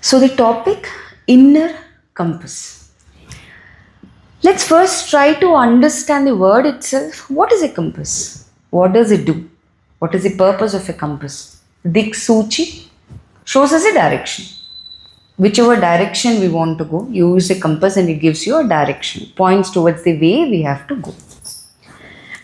So the topic, inner compass. Let's first try to understand the word itself. What is a compass? What does it do? What is the purpose of a compass? Diksuchi shows us a direction. Whichever direction we want to go, you use a compass and it gives you a direction, points towards the way we have to go.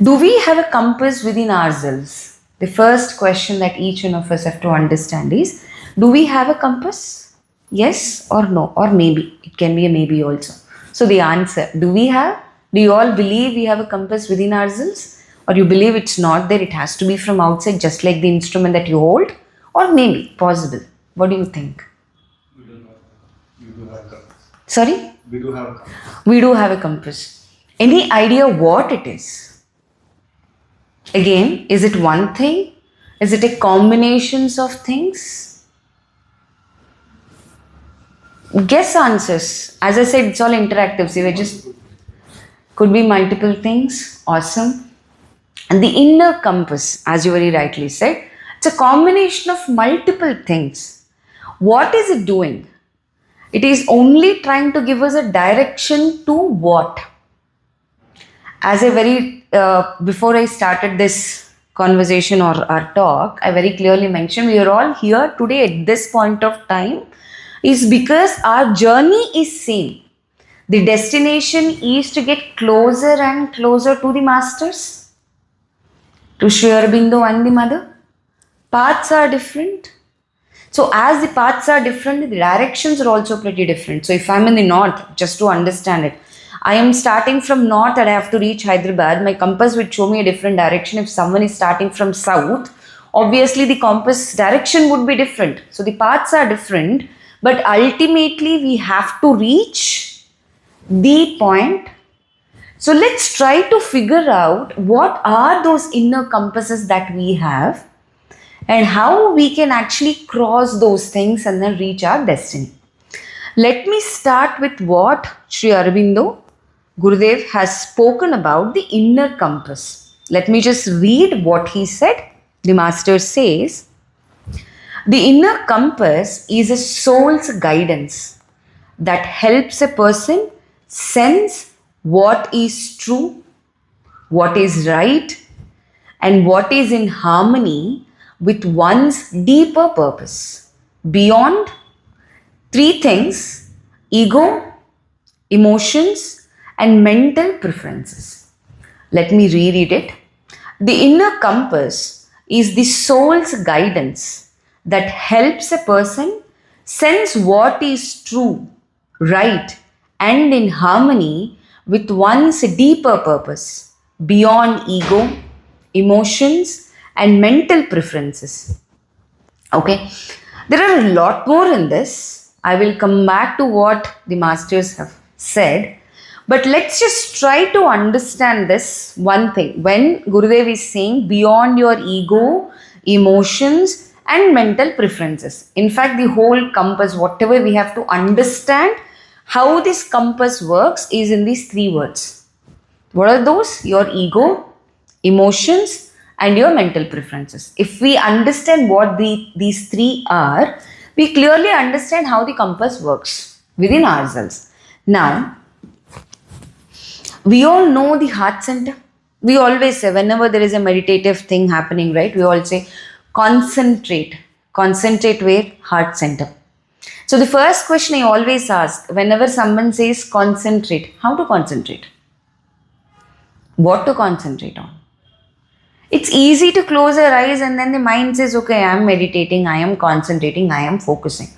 Do we have a compass within ourselves? The first question that each one of us have to understand is, do we have a compass? Yes or no, or maybe. It can be a maybe also. So the answer, do you all believe we have a compass within ourselves? Or you believe it's not there, it has to be from outside, just like the instrument that you hold? Or maybe, possible. What do you think? We do have a compass. Sorry? We do have a compass. We do have a compass. Any idea what it is? Again, is it one thing? Is it a combinations of things? Guess answers. As I said, it's all interactive. So we just could be multiple things. Awesome. And the inner compass, as you very rightly said, it's a combination of multiple things. What is it doing? It is only trying to give us a direction to what? As I before I started this conversation or our talk, I very clearly mentioned we are all here today at this point of time is because our journey is same. The destination is to get closer and closer to the masters, to Sri Aurobindo and the mother. Paths are different. So as the paths are different, the directions are also pretty different. So if I'm in the north, just to understand it, I am starting from north and I have to reach Hyderabad. My compass would show me a different direction. If someone is starting from south, obviously the compass direction would be different. So the paths are different, but ultimately we have to reach the point. So let's try to figure out what are those inner compasses that we have and how we can actually cross those things and then reach our destiny. Let me start with what Sri Aurobindo Gurudev has spoken about the inner compass. Let me just read what he said. The master says, the inner compass is a soul's guidance that helps a person sense what is true, what is right, and what is in harmony with one's deeper purpose. Beyond three things: ego, emotions, and mental preferences. Let me reread it. The inner compass is the soul's guidance that helps a person sense what is true, right, and in harmony with one's deeper purpose, beyond ego, emotions, and mental preferences. Okay, there are a lot more in this. I will come back to what the masters have said. But let's just try to understand this one thing. When Gurudev is saying beyond your ego, emotions, and mental preferences. In fact, the whole compass, whatever we have to understand, how this compass works is in these three words. What are those? Your ego, emotions, and your mental preferences. If we understand what these three are, we clearly understand how the compass works within ourselves. Now, we all know the heart center. We always say, whenever there is a meditative thing happening, right, we all say, concentrate. Concentrate where? Heart center. So the first question I always ask, whenever someone says concentrate, how to concentrate? What to concentrate on? It's easy to close our eyes and then the mind says, okay, I am meditating, I am concentrating, I am focusing.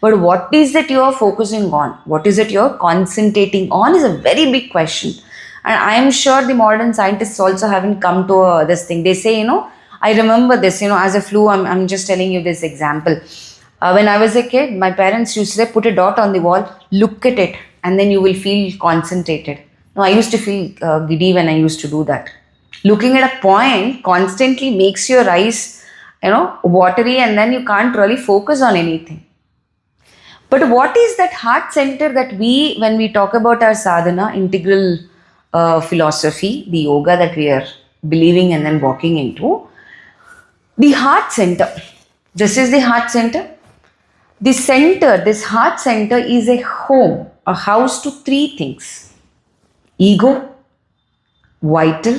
But what is that you are focusing on? What is it you are concentrating on is a very big question. And I am sure the modern scientists also haven't come to this thing. They say, I remember this, as a flu, I'm just telling you this example. When I was a kid, my parents used to say, put a dot on the wall, look at it, and then you will feel concentrated. No, I used to feel giddy when I used to do that. Looking at a point constantly makes your eyes, watery, and then you can't really focus on anything. But what is that heart center that when we talk about our sadhana, integral philosophy, the yoga that we are believing and then walking into, the heart center. This is the heart center. This center, this heart center is a home, a house to three things: ego, vital,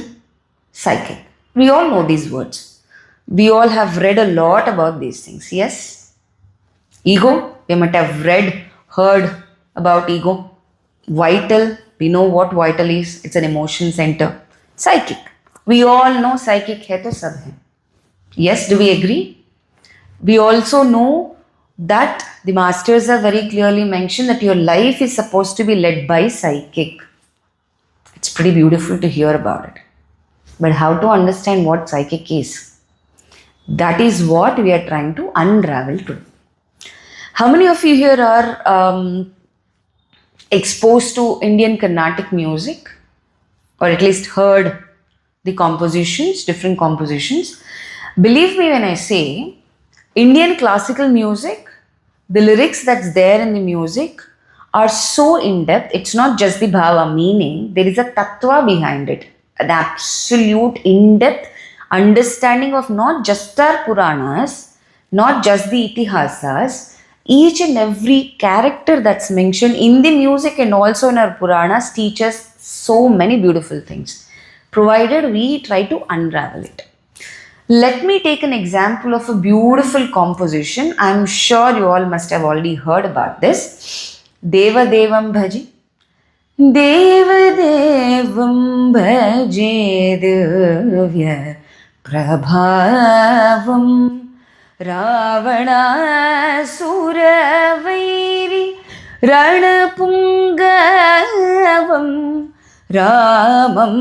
psychic. We all know these words. We all have read a lot about these things. Yes? Ego, we might have read, heard about ego. Vital, we know what vital is. It's an emotion center. Psychic, we all know psychic hai to sab hai. Yes, do we agree? We also know that the masters have very clearly mentioned that your life is supposed to be led by psychic. It's pretty beautiful to hear about it. But how to understand what psychic is? That is what we are trying to unravel today. How many of you here are exposed to Indian Carnatic music? Or at least heard the compositions, different compositions? Believe me when I say, Indian classical music, the lyrics that's there in the music are so in-depth. It's not just the bhava meaning. There is a tattva behind it. An absolute in-depth understanding of not just our Puranas, not just the Itihasas, each and every character that's mentioned in the music and also in our Puranas teaches so many beautiful things, provided we try to unravel it. Let me take an example of a beautiful composition. I'm sure you all must have already heard about this. Deva Devam Bhaji. Deva Devam Bhaji Divya Prabhavam Ravana Suravairi Ranapungavam Ramam.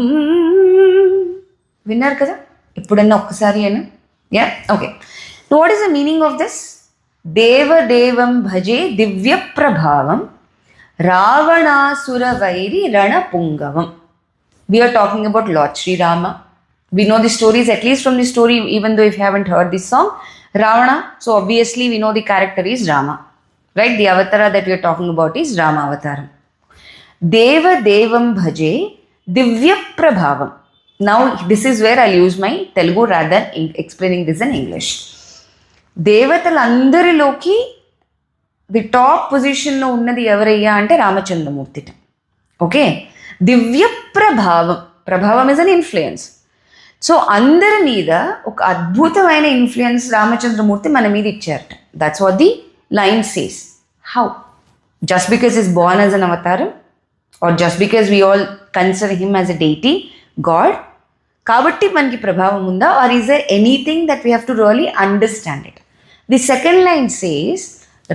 Winner kada? ఇప్పుడన్నా ఒక్కసారి అయినా yeah okay what is the meaning of this దేవదేవం భజే దివ్య ప్రభావం రావణాసుర వైరి రణపుంగవం. We're talking about lord Srirama. We know the stories, at least from the story, even though if you haven't heard this song, Ravana. So obviously we know the character is Rama, right? The avatara that we are talking about is Rama avataram. Deva Devam Bhaje Divya Prabhavam. Now this is where I'll use my Telugu rather than explaining this in English. దేవతలందరిలోకి the top పొజిషన్లో ఉన్నది ఎవరయ్యా అంటే Ramachandramurthy. Okay, దివ్య ప్రభావం, ప్రభావం is an influence. So అందరి మీద ఒక అద్భుతమైన ఇన్ఫ్లుయెన్స్ రామచంద్రమూర్తి మన మీద ఇచ్చారట. That's what the line says. How? Just because is born as an అవతారం or just because we all consider him as a deity, god, కాబట్టి మనకి ప్రభావం ఉందా? Or is there anything that we have to really understand it? The second line says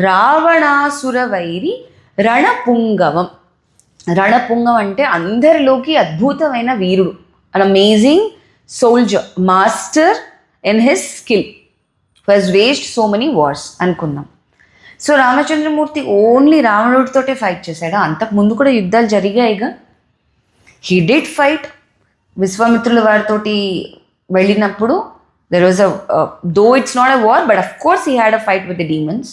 రావణాసుర వైరి రణపుంగవం. రణపుంగం అంటే అందరిలోకి అద్భుతమైన వీరుడు, an amazing soldier, master in his skill, who he's waged so many wars అనుకుందాం. సో రామచంద్రమూర్తి ఓన్లీ రావణుడితోటే ఫైట్ చేశాడా? అంతకుముందు కూడా యుద్ధాలు జరిగాయిగా. He did fight. విశ్వామిత్రుల వారితోటి వెళ్ళినప్పుడు there was though it's not a war, but of course he had a fight with the demons.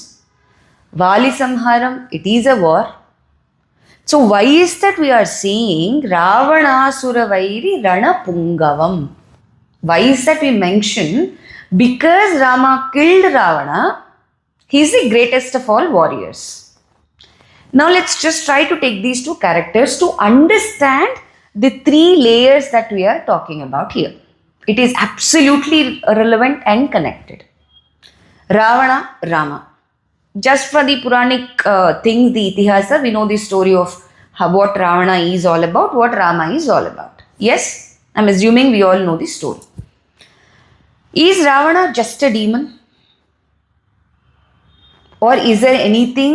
Vali సంహారం, it is a war. So why is that we're seeing రావణాసుర వైరి రణపుంగవం? Why is that we mention? Because Rama killed Ravana. He is the greatest of all warriors. Now let's just try to take these two characters to understand the three layers that we are talking about here. It is absolutely relevant and connected. Ravana, Rama. Just for the Puranic things, the Itihasa, we know the story of what Ravana is all about, what Rama is all about. Yes, I'm assuming we all know the story. Is Ravana just a demon? Or is there anything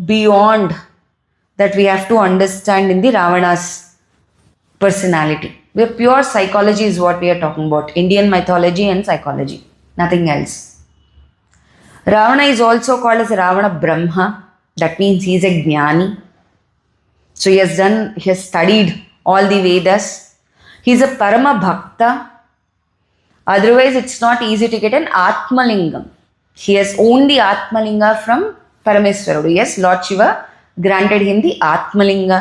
beyond that we have to understand in the Ravana's personality? Where pure psychology is what we are talking about. Indian mythology and psychology. Nothing else. Ravana is also called as Ravana Brahma. That means he is a Jnani. So he has studied all the Vedas. He is a Parama Bhakta. Otherwise it's not easy to get an Atmalingam. He has owned the Atmalinga from Parameswarudu. Yes, Lord Shiva granted him the Atmalinga.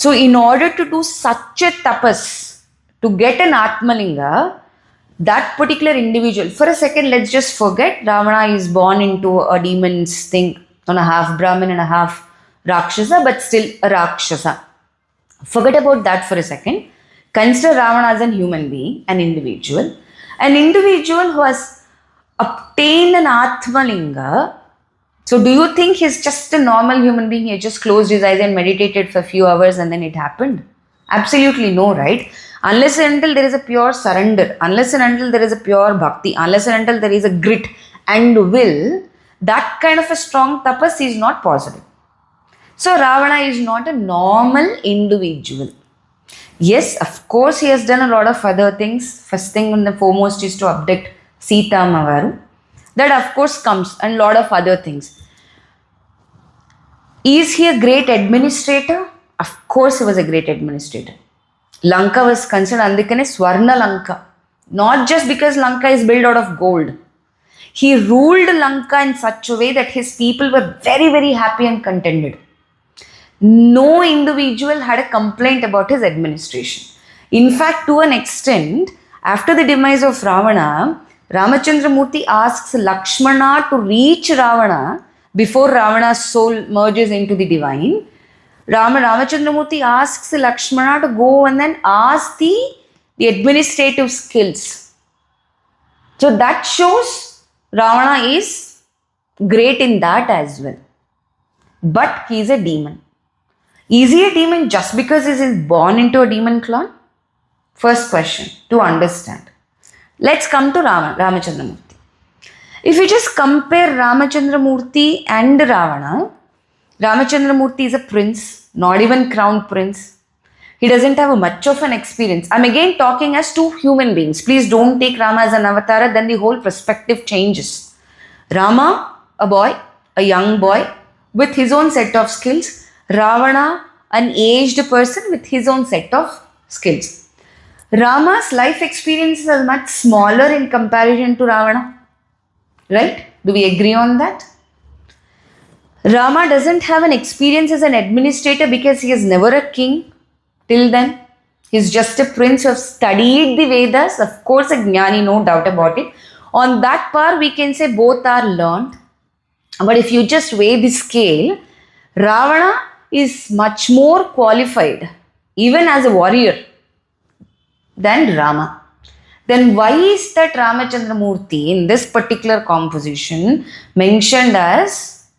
So in order to do such a tapas, to get an Atmalinga, that particular individual, for a second, let's just forget Ravana is born into a demon's thing, on a half Brahmin and a half Rakshasa, but still a Rakshasa. Forget about that for a second. Consider Ravana as a human being, an individual who has obtained an Atmalinga. So do you think he's just a normal human being? He just closed his eyes and meditated for a few hours and then it happened? Absolutely no, right? Unless and until there is a pure surrender, unless and until there is a pure bhakti, unless and until there is a grit and will, that kind of a strong tapas is not possible. So Ravana is not a normal individual. Yes, of course, he has done a lot of other things. First thing and the foremost is to abduct Sita Mavaru. That of course comes, and a lot of other things. Is he a great administrator? Of course, he was a great administrator. Lanka was considered andikane Swarna Lanka. Not just because Lanka is built out of gold. He ruled Lanka in such a way that his people were very, very happy and contented. No individual had a complaint about his administration. In fact, to an extent, after the demise of Ravana, Ramachandramurti asks Lakshmana to reach Ravana before Ravana's soul merges into the divine. Ramachandramurti asks Lakshmana to go and then ask the administrative skills. So that shows Ravana is great in that as well. But he is a demon. Is he a demon just because he is born into a demon clan? First question to understand. Let's come to Ramachandramurti. If you just compare Ramachandramurti and Ravana, Ramachandramurti is a prince, not even crown prince. He doesn't have much of an experience. I'm again talking as two human beings. Please don't take Rama as an avatar, then the whole perspective changes. Rama, a boy, a young boy with his own set of skills. Ravana, an aged person with his own set of skills. Rama's life experiences are much smaller in comparison to Ravana. Right? Do we agree on that? Rama doesn't have an experience as an administrator because he is never a king till then. He's just a prince who has studied the Vedas. Of course, a Jnani, no doubt about it. On that part, we can say both are learned. But if you just weigh the scale, Ravana is much more qualified, even as a warrior, than Rama. Then why is that Ramachandramurti in this particular composition mentioned as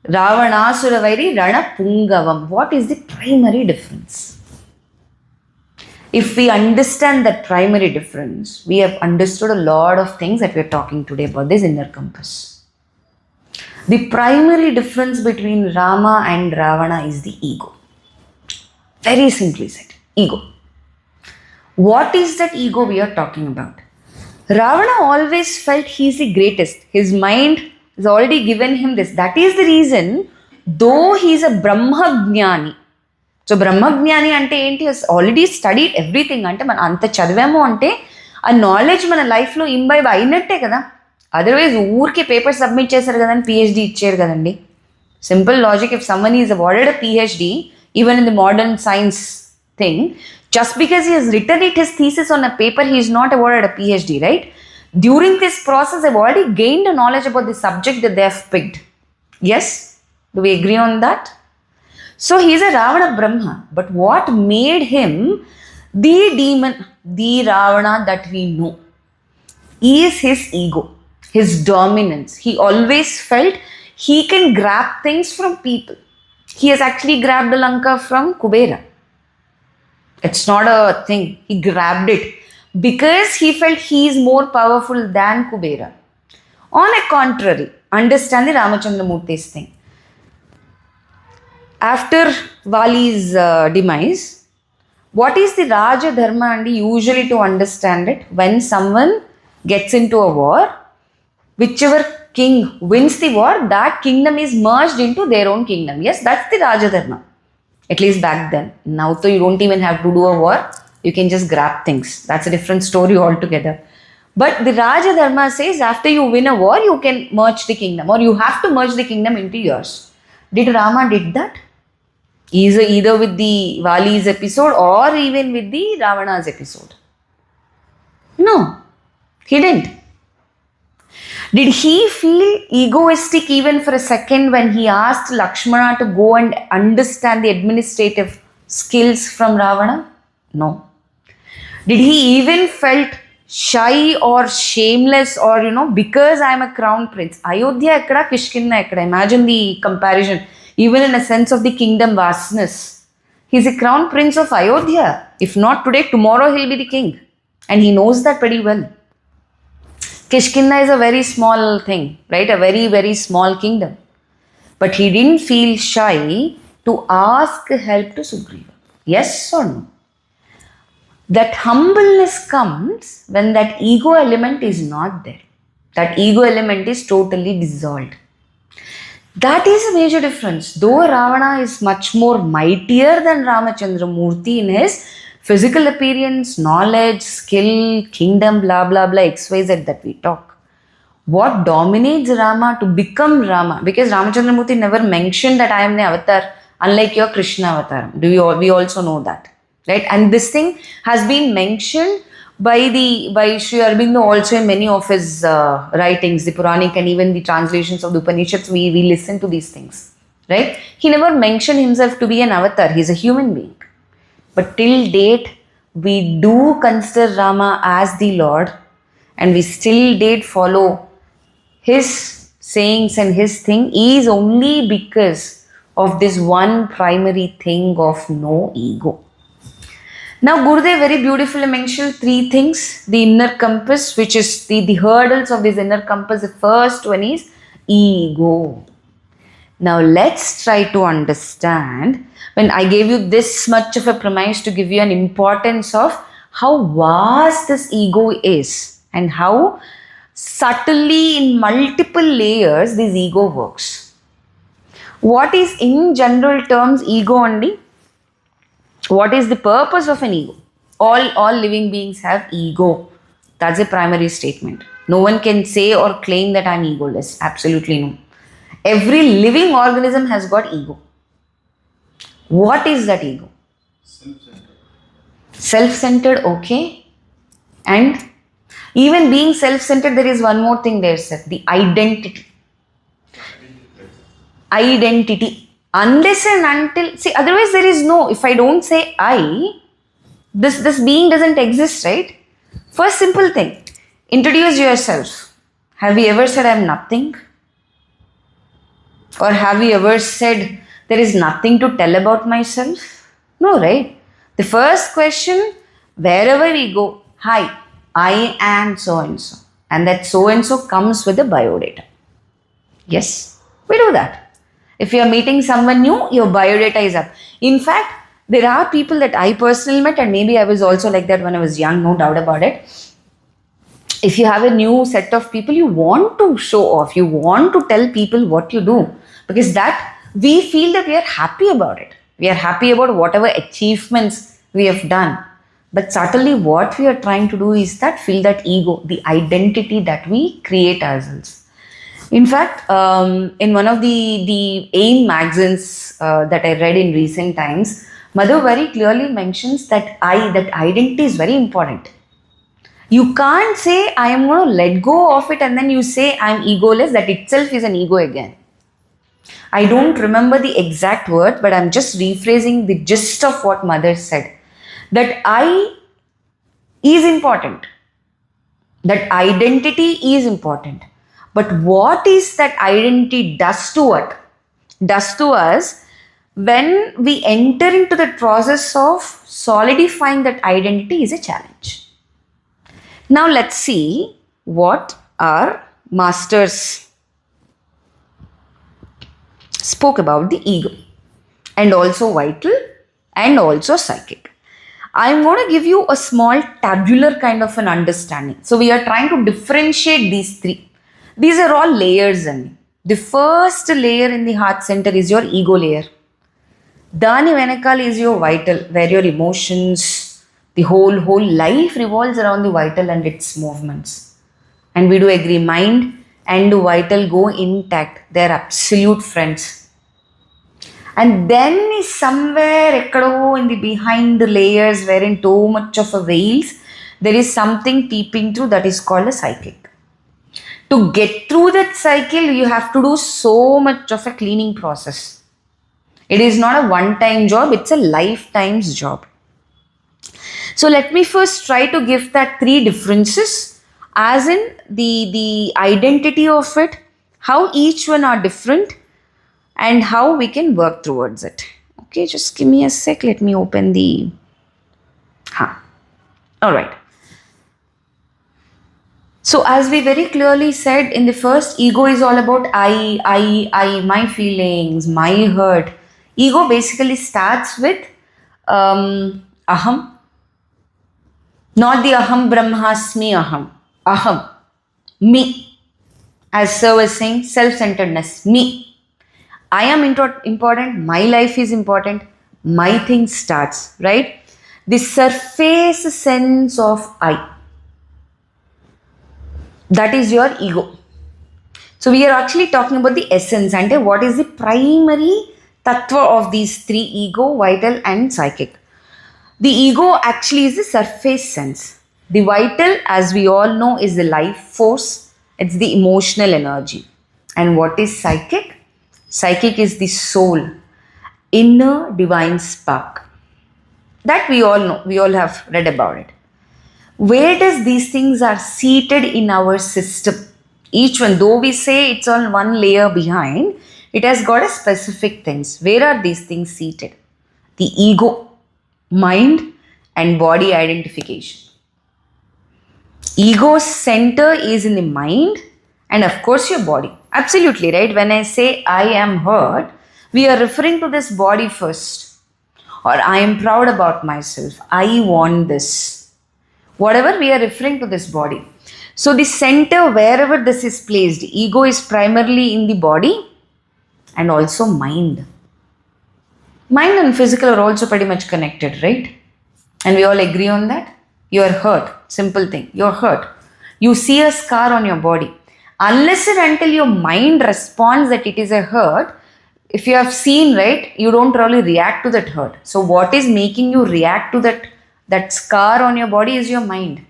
Ravanasura Rana Pungavam? What is the primary difference? If we understand that primary difference, we have understood a lot of things that we are talking today about this inner compass. The primary difference between Rama and Ravana is the ego. Very simply said, ego. What is that ego we are talking about? Ravana always felt he is the greatest. His mind has already given him this. That is the reason, though he is a Brahmajnani. So Brahmajnani ante enti, has already studied everything. Ante man anta chadivamo ante a knowledge mana life lo imbibe ayinatte kada. Otherwise, ఊరికే paper submit చేశారు కదండి, PhD ఇచ్చారు కదండి. Simple logic, if someone is awarded a PhD, even in the modern science thing, just because he has written his thesis on a paper, he is not awarded a PhD, right? During this process, they've already gained a knowledge about the subject that they have picked. Yes? Do we agree on that? So, he is a Ravana Brahma. But what made him the demon, the Ravana that we know, is his ego. His dominance. He always felt he can grab things from people. He has actually grabbed Lanka from Kubera. It's not a thing. He grabbed it because he felt he is more powerful than Kubera. On a contrary, understand the Ramachandramurti's thing. After Vali's demise, what is the Raja Dharma? And usually to understand it, when someone gets into a war, whichever king wins the war, that kingdom is merged into their own kingdom. Yes, that's the Raja Dharma. At least back then. Now, so you don't even have to do a war. You can just grab things. That's a different story altogether. But the Raja Dharma says after you win a war, you can merge the kingdom, or you have to merge the kingdom into yours. Did Rama did that? Either with the Vali's episode or even with the Ravana's episode. No, he didn't. Did he feel egoistic even for a second when he asked Lakshmana to go and understand the administrative skills from Ravana? No. Did he even felt shy or shameless or because I am a crown prince? Ayodhya ekkada, Kishkinna ekkada. Imagine the comparison. Even in a sense of the kingdom vastness. He is a crown prince of Ayodhya. If not today, tomorrow he'll be the king. And he knows that pretty well. Kishkinna is a very small thing, right? A very, very small kingdom. But he didn't feel shy to ask help to Sugriva. Yes or no? That humbleness comes when that ego element is not there. That ego element is totally dissolved. That is a major difference. Though Ravana is much more mightier than Ramachandra Murthy in his physical appearance, knowledge, skill, kingdom, blah blah blah, XYZ that we talk. What dominates Rama to become Rama? Because Ramachandra Murthy never mentioned that I am the avatar, unlike your Krishna avatar. We also know that, right? And this thing has been mentioned by Sri Aurobindo also in many of his writings, the Puranic and even the translations of the Upanishads. We listen to these things, right? He never mentioned himself to be an avatar. He's a human being. But till date, we do consider Rama as the Lord, and we still did follow his sayings and his thing is only because of this one primary thing of no ego. Now Gurudev very beautifully mentioned three things. The inner compass, which is the hurdles of this inner compass. The first one is ego. Now let's try to understand, when I gave you this much of a premise to give you an importance of how vast this ego is and how subtly in multiple layers this ego works. What is in general terms ego only? What is the purpose of an ego? All living beings have ego. That's a primary statement. No one can say or claim that I'm egoless. Absolutely no. Every living organism has got ego. What is that ego? Self-centered. Self-centered, okay. And even being self-centered, there is one more thing there, sir. The identity. Identity. Unless and until, see, otherwise there is no, if I don't say I, this being doesn't exist, right? First simple thing, introduce yourself. Have you ever said I'm nothing? Or have you ever said there is nothing to tell about myself? No, right? The first question, wherever we go, hi, I am so and so. And that so and so comes with the biodata. Yes, we do that. If you are meeting someone new, your biodata is up. In fact, there are people that I personally met, and maybe I was also like that when I was young, no doubt about it. If you have a new set of people, you want to show off, you want to tell people what you do, because that we feel that we are happy about it. We are happy about whatever achievements we have done. But certainly what we are trying to do is that fill that ego, the identity that we create ourselves. In fact, in one of the AIM magazines that I read in recent times, Madhu very clearly mentions that that identity is very important. You can't say I am going to let go of it and then you say I am egoless. That itself is an ego again. I don't remember the exact word, but I'm just rephrasing the gist of what Mother said. That I is important. That identity is important. But what is that identity does to what? Does to us when we enter into the process of solidifying that identity is a challenge. Now let's see what our masters spoke about the ego and also vital and also psychic. I'm going to give you a small tabular kind of an understanding. So we are trying to differentiate these three. These are all layers in. The first layer in the heart center is your ego layer. Dani Venakal is your vital, where your emotions, the whole life revolves around the vital and its movements. And we do agree, mind and the vital go intact. They are absolute friends. And then is somewhere ekkado in the behind the layers wherein too much of a veils, there is something peeping through that is called a psychic. To get through that cycle, you have to do so much of a cleaning process. It is not a one-time job, it's a lifetime's job. So let me first try to give that 3 differences, as in the identity of it, how each one are different, and how we can work towards it. Okay, just give me a sec. Let me open the... All right. So as we very clearly said in the first, ego is all about I, my feelings, my hurt. Ego basically starts with aham. Not the aham brahmasmi aham. Aham. Me. As Sir was saying, self-centeredness. Me. I am important, my life is important, my thing starts, right? The surface sense of I. That is your ego. So we are actually talking about the essence and what is the primary tattva of these 3, ego, vital and psychic. The ego actually is the surface sense. The vital, as we all know, is the life force. It's the emotional energy. And what is psychic? Psychic is the soul, inner divine spark. That we all know, we all have read about it. Where does these things are seated in our system? Each one, though we say it's on one layer behind, it has got a specific things. Where are these things seated? The ego, mind and body identification. Ego's center is in the mind and of course your body. Absolutely right. When I say I am hurt, we are referring to this body first. Or I am proud about myself. I want this. Whatever, we are referring to this body. So the center, wherever this is placed, ego is primarily in the body and also mind. Mind and physical are also pretty much connected, right? And we all agree on that. You are hurt. Simple thing. You are hurt. You see a scar on your body. Unless and until your mind responds that it is a hurt, if you have seen, right, you don't really react to that hurt. So what is making you react to that scar on your body is your mind.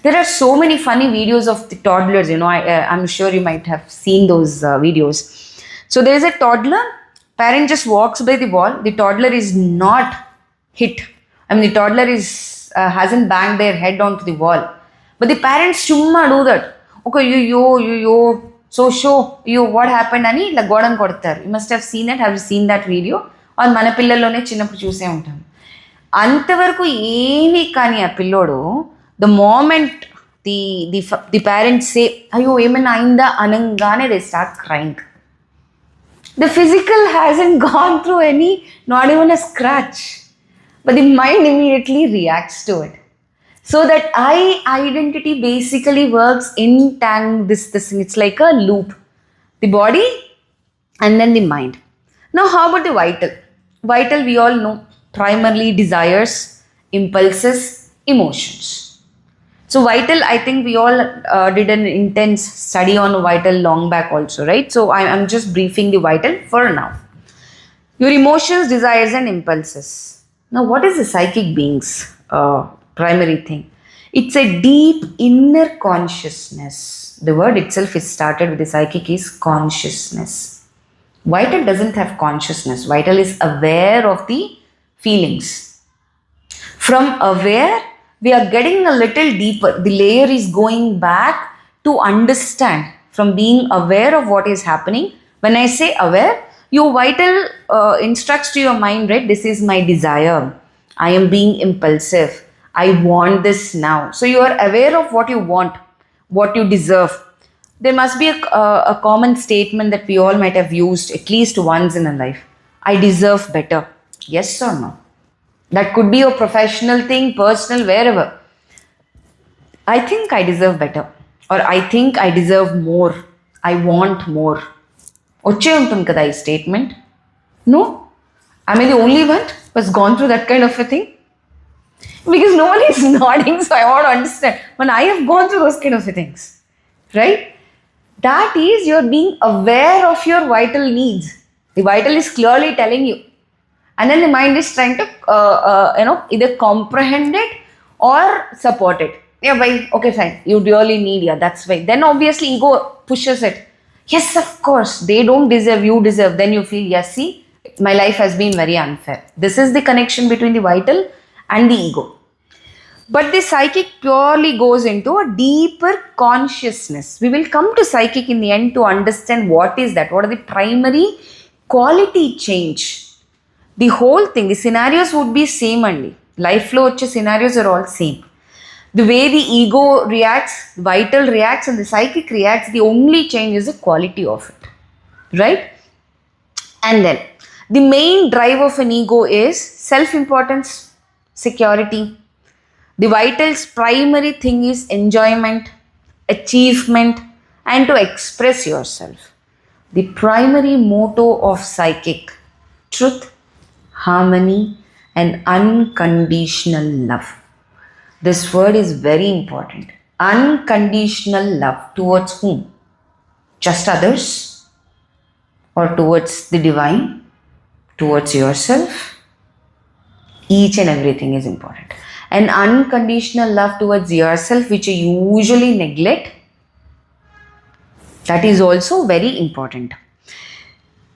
There are so many funny videos of the toddlers, I'm sure you might have seen those videos. So there is a toddler, parent just walks by the wall, the toddler is not hit. The toddler hasn't banged their head onto the wall. But the parents chumma do that. Okay, you, so show you what happened ani ila godam kodtaru. You must have seen it. Have you seen that video? Or mana pillallone chinnappudu chuse untam. Antavaraku ఏమీ కానీ ఆ పిల్లోడు, the moment the parents say అయ్యో ఏమైనా అయిందా అనంగానే they start crying. The physical hasn't gone through any, not even a scratch, but the mind immediately reacts to it. So that I identity basically works in this thing. It's like a loop. The body and then the mind. Now how about the vital? Vital, we all know, primarily desires, impulses, emotions. So vital, I think we all did an intense study on vital long back also, right? So I'm just briefing the vital for now. Your emotions, desires and impulses. Now what is the psychic being's primary thing? It's a deep inner consciousness. The word itself is started with the psychic is consciousness. Vital doesn't have consciousness. Vital is aware of the feelings. From aware, we are getting a little deeper. The layer is going back to understand. From being aware of what is happening. When I say aware, your vital instructs to your mind, right? This is my desire. I am being impulsive. I want this now. So you are aware of what you want, what you deserve. There must be a common statement that we all might have used at least once in a life. I deserve better. Yes or no? That could be a professional thing, personal, wherever. I think I deserve better. Or I think I deserve more. I want more. Oche untum kada ee statement? No? Am I the only one who has gone through that kind of a thing? Because no one is nodding, so I want to understand. When I have gone through those kind of things, right? That is, you're being aware of your vital needs. The vital is clearly telling you. And then the mind is trying to, either comprehend it or support it. Yeah, bhai, okay, fine. You really need, yeah, that's why. Then obviously ego pushes it. Yes, of course, they don't deserve, you deserve. Then you feel, yes, see, my life has been very unfair. This is the connection between the vital and the ego. But the psychic purely goes into a deeper consciousness. We will come to psychic in the end to understand what is that, what are the primary quality change. The whole thing, the scenarios would be same only. Life flow scenarios are all same. The way the ego reacts, vital reacts, and the psychic reacts, the only change is the quality of it. Right? And then the main drive of an ego is self-importance, security. The vital's primary thing is enjoyment, achievement, and to express yourself. The primary motto of psychic, truth, harmony, and unconditional love. This word is very important. Unconditional love towards whom? Just others? Or towards the divine? Towards yourself? Each and everything is important. An unconditional love towards yourself, which you usually neglect, that is also very important.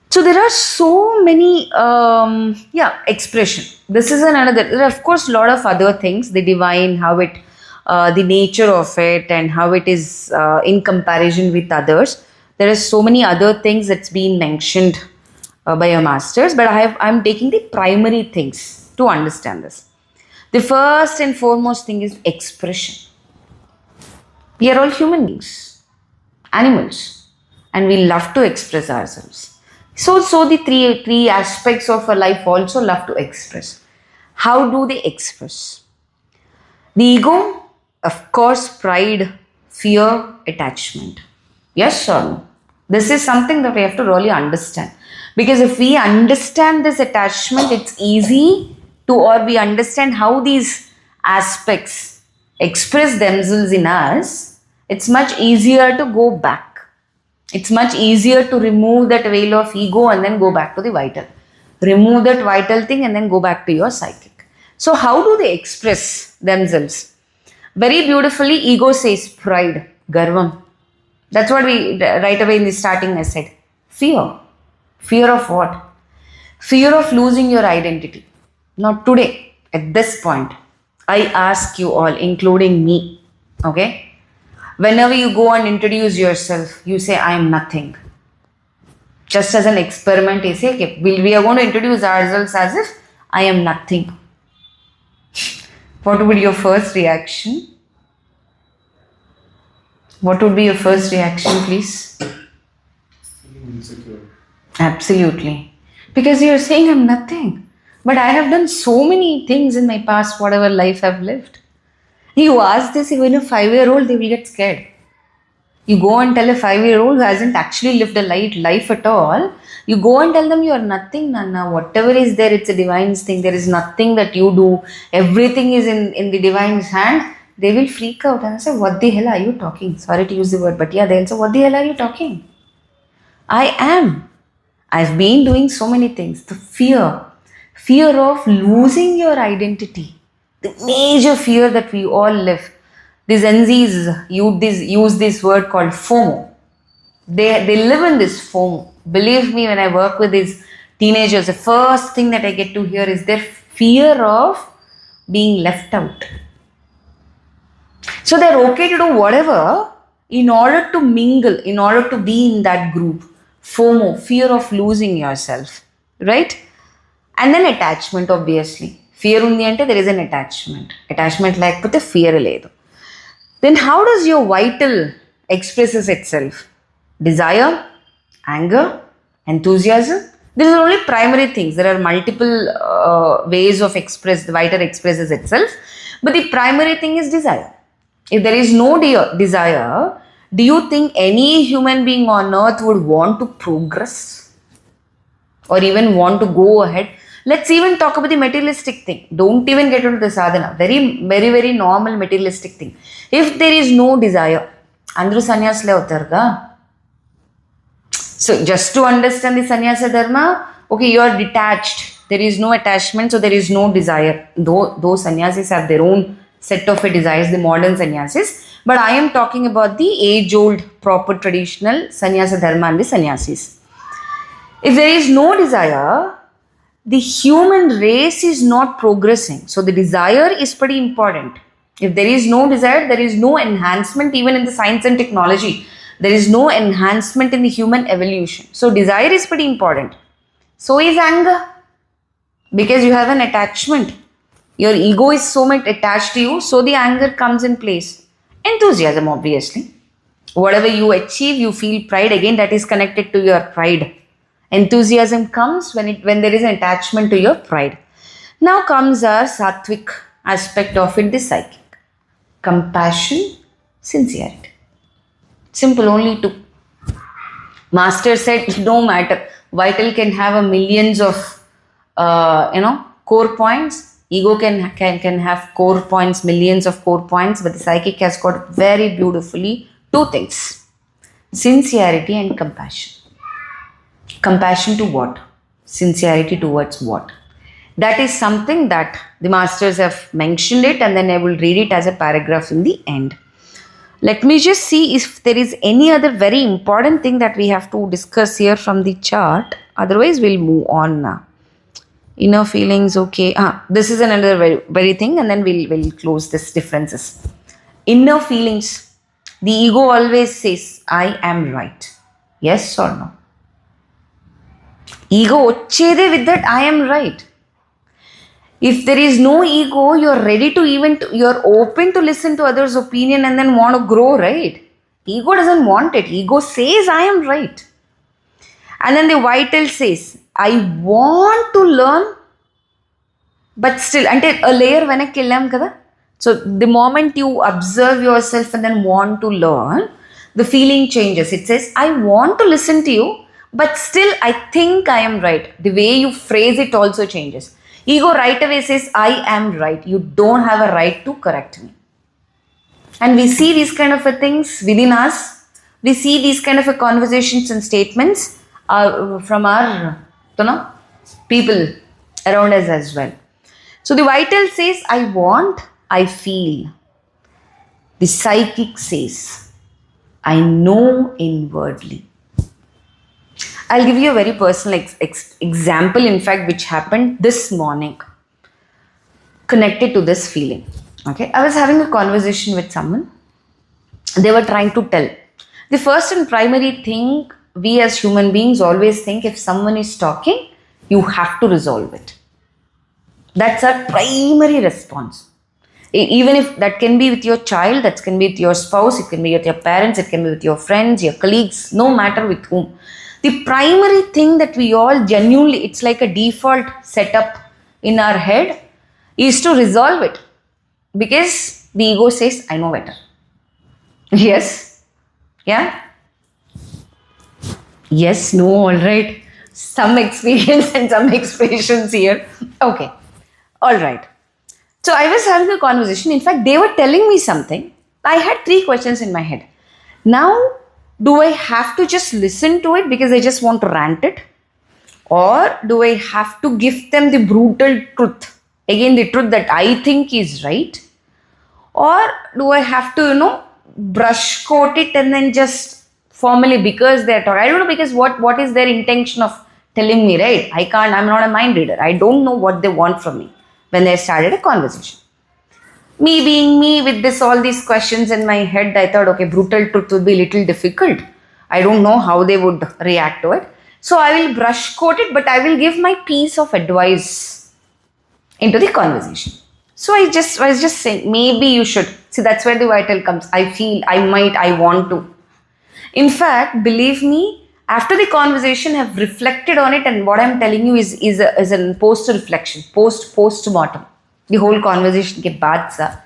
So there are so many expression. This is another. There are of course a lot of other things. The divine, how it, the nature of it, and how it is in comparison with others. There are so many other things that's been mentioned by your masters, but I'm taking the primary things to understand this. The first and foremost thing is expression. We are all human beings, animals, and we love to express ourselves. So the three aspects of a life also love to express. How do they express? The ego, of course, pride, fear, attachment. Yes or no? This is something that we have to really understand. Because if we understand this attachment, it's easy to, or we understand how these aspects express themselves in us, it's much easier to go back. It's much easier to remove that veil of ego and then go back to the vital. Remove that vital thing and then go back to your psychic. So how do they express themselves? Very beautifully, ego says pride, garvam. That's what we right away in the starting I said. Fear. Fear of what? Fear of losing your identity. Now today, at this point, I ask you all, including me, okay? Whenever you go and introduce yourself, you say, I am nothing. Just as an experiment, you say, okay, we are going to introduce ourselves as if I am nothing. What would be your first reaction? What would be your first reaction, please? Feeling insecure. Absolutely. Because you are saying I'm nothing. But I have done so many things in my past, whatever life I've lived. You ask this even a 5-year-old, they will get scared. You go and tell a 5-year-old who hasn't actually lived a life at all, you go and tell them you are nothing, Nana. Whatever is there, it's a divine's thing. There is nothing that you do. Everything is in the divine's hand. They will freak out and say, what the hell are you talking? Sorry to use the word, but yeah, they'll say, what the hell are you talking? I am. I've been doing so many things. The fear of losing your identity. The major fear that we all live. The Gen Zs use this word called FOMO. They live in this FOMO. Believe me, when I work with these teenagers, the first thing that I get to hear is their fear of being left out. So they're okay to do whatever in order to mingle, in order to be in that group. FOMO, fear of losing yourself, right? And then attachment, obviously. Fear undi ante there is an attachment. Attachment lekapothe fear ledu. Then how does your vital expresses itself? Desire, anger, enthusiasm. These are only primary things. There are multiple ways of the vital expresses itself. But the primary thing is desire. If there is no desire, do you think any human being on earth would want to progress? Or even want to go ahead? Let's even talk about the materialistic thing. Don't even get into the sadhana. Very, very, very normal materialistic thing. If there is no desire, andru sannyasle avtarga. So just to understand the sannyasa dharma, okay, you are detached. There is no attachment, so there is no desire. Though sannyasi's have their own set of desires, the modern sannyasis. But I am talking about the age-old, proper, traditional sannyasa dharma and the sannyasis. If there is no desire, the human race is not progressing. So the desire is pretty important. If there is no desire, there is no enhancement even in the science and technology. There is no enhancement in the human evolution. So desire is pretty important. So is anger. Because you have an attachment. Your ego is so much attached to you, so the anger comes in place. Enthusiasm, obviously. Whatever you achieve, you feel pride. Again, that is connected to your pride. Enthusiasm comes when there is an attachment to your pride. Now comes our sattvic aspect of it, the psychic. Compassion, sincerity. Simple, only two. Master said, no matter. Vital can have a millions of, core points. Ego can have core points, millions of core points, but the psychic has got very beautifully two things. Sincerity and compassion. Compassion to what? Sincerity towards what? That is something that the masters have mentioned it, and then I will read it as a paragraph in the end. Let me just see if there is any other very important thing that we have to discuss here from the chart. Otherwise, we'll move on now. Inner feelings, okay. This is another very thing, and then we'll close this differences. Inner feelings. The ego always says, I am right. Yes or no? Ego ochede with that, I am right. If there is no ego, you're ready to you're open to listen to others' opinion and then want to grow, right? Ego doesn't want it. Ego says, I am right. And then the vital says, I want to learn, but still, ante a layer venak kellam kada. So the moment you observe yourself and then want to learn, the feeling changes. It says, I want to listen to you, but still I think I am right. The way you phrase it also changes. Ego right away says, I am right. You don't have a right to correct me. And we see these kind of things within us. We see these kind of conversations and statements from our people around us as well. So the vital says, I want, I feel. The psychic says, I know inwardly. I'll give you a very personal example, in fact, which happened this morning, connected to this feeling. Okay, I was having a conversation with someone. They were trying to tell. The first and primary thing, we as human beings always think, if someone is talking, you have to resolve it. That's our primary response. Even if that can be with your child, that can be with your spouse, it can be with your parents, it can be with your friends, your colleagues, no matter with whom. The primary thing that we all genuinely, it's like a default setup in our head, is to resolve it. Because the ego says, I know better. Yes? Yeah? Yes, no, all right. Some experience and some expressions here. Okay. All right. So I was having a conversation. In fact, they were telling me something. I had 3 questions in my head. Now, do I have to just listen to it because I just want to rant it? Or do I have to give them the brutal truth? Again, the truth that I think is right. Or do I have to, brush coat it and then just formally because they're talking? I don't know, because what is their intention of telling me, right? I'm not a mind reader. I don't know what they want from me when they started a conversation. Me being me with all these questions in my head, I thought, okay, brutal truth would be a little difficult. I don't know how they would react to it. So I will brush coat it, but I will give my piece of advice into the conversation. So I was just saying, maybe you should. See, that's where the vital comes. I feel, I might, I want to. In fact, believe me, after the conversation, I've reflected on it, and what I'm telling you is a post-reflection, post-mortem. The whole conversation ke baad sa.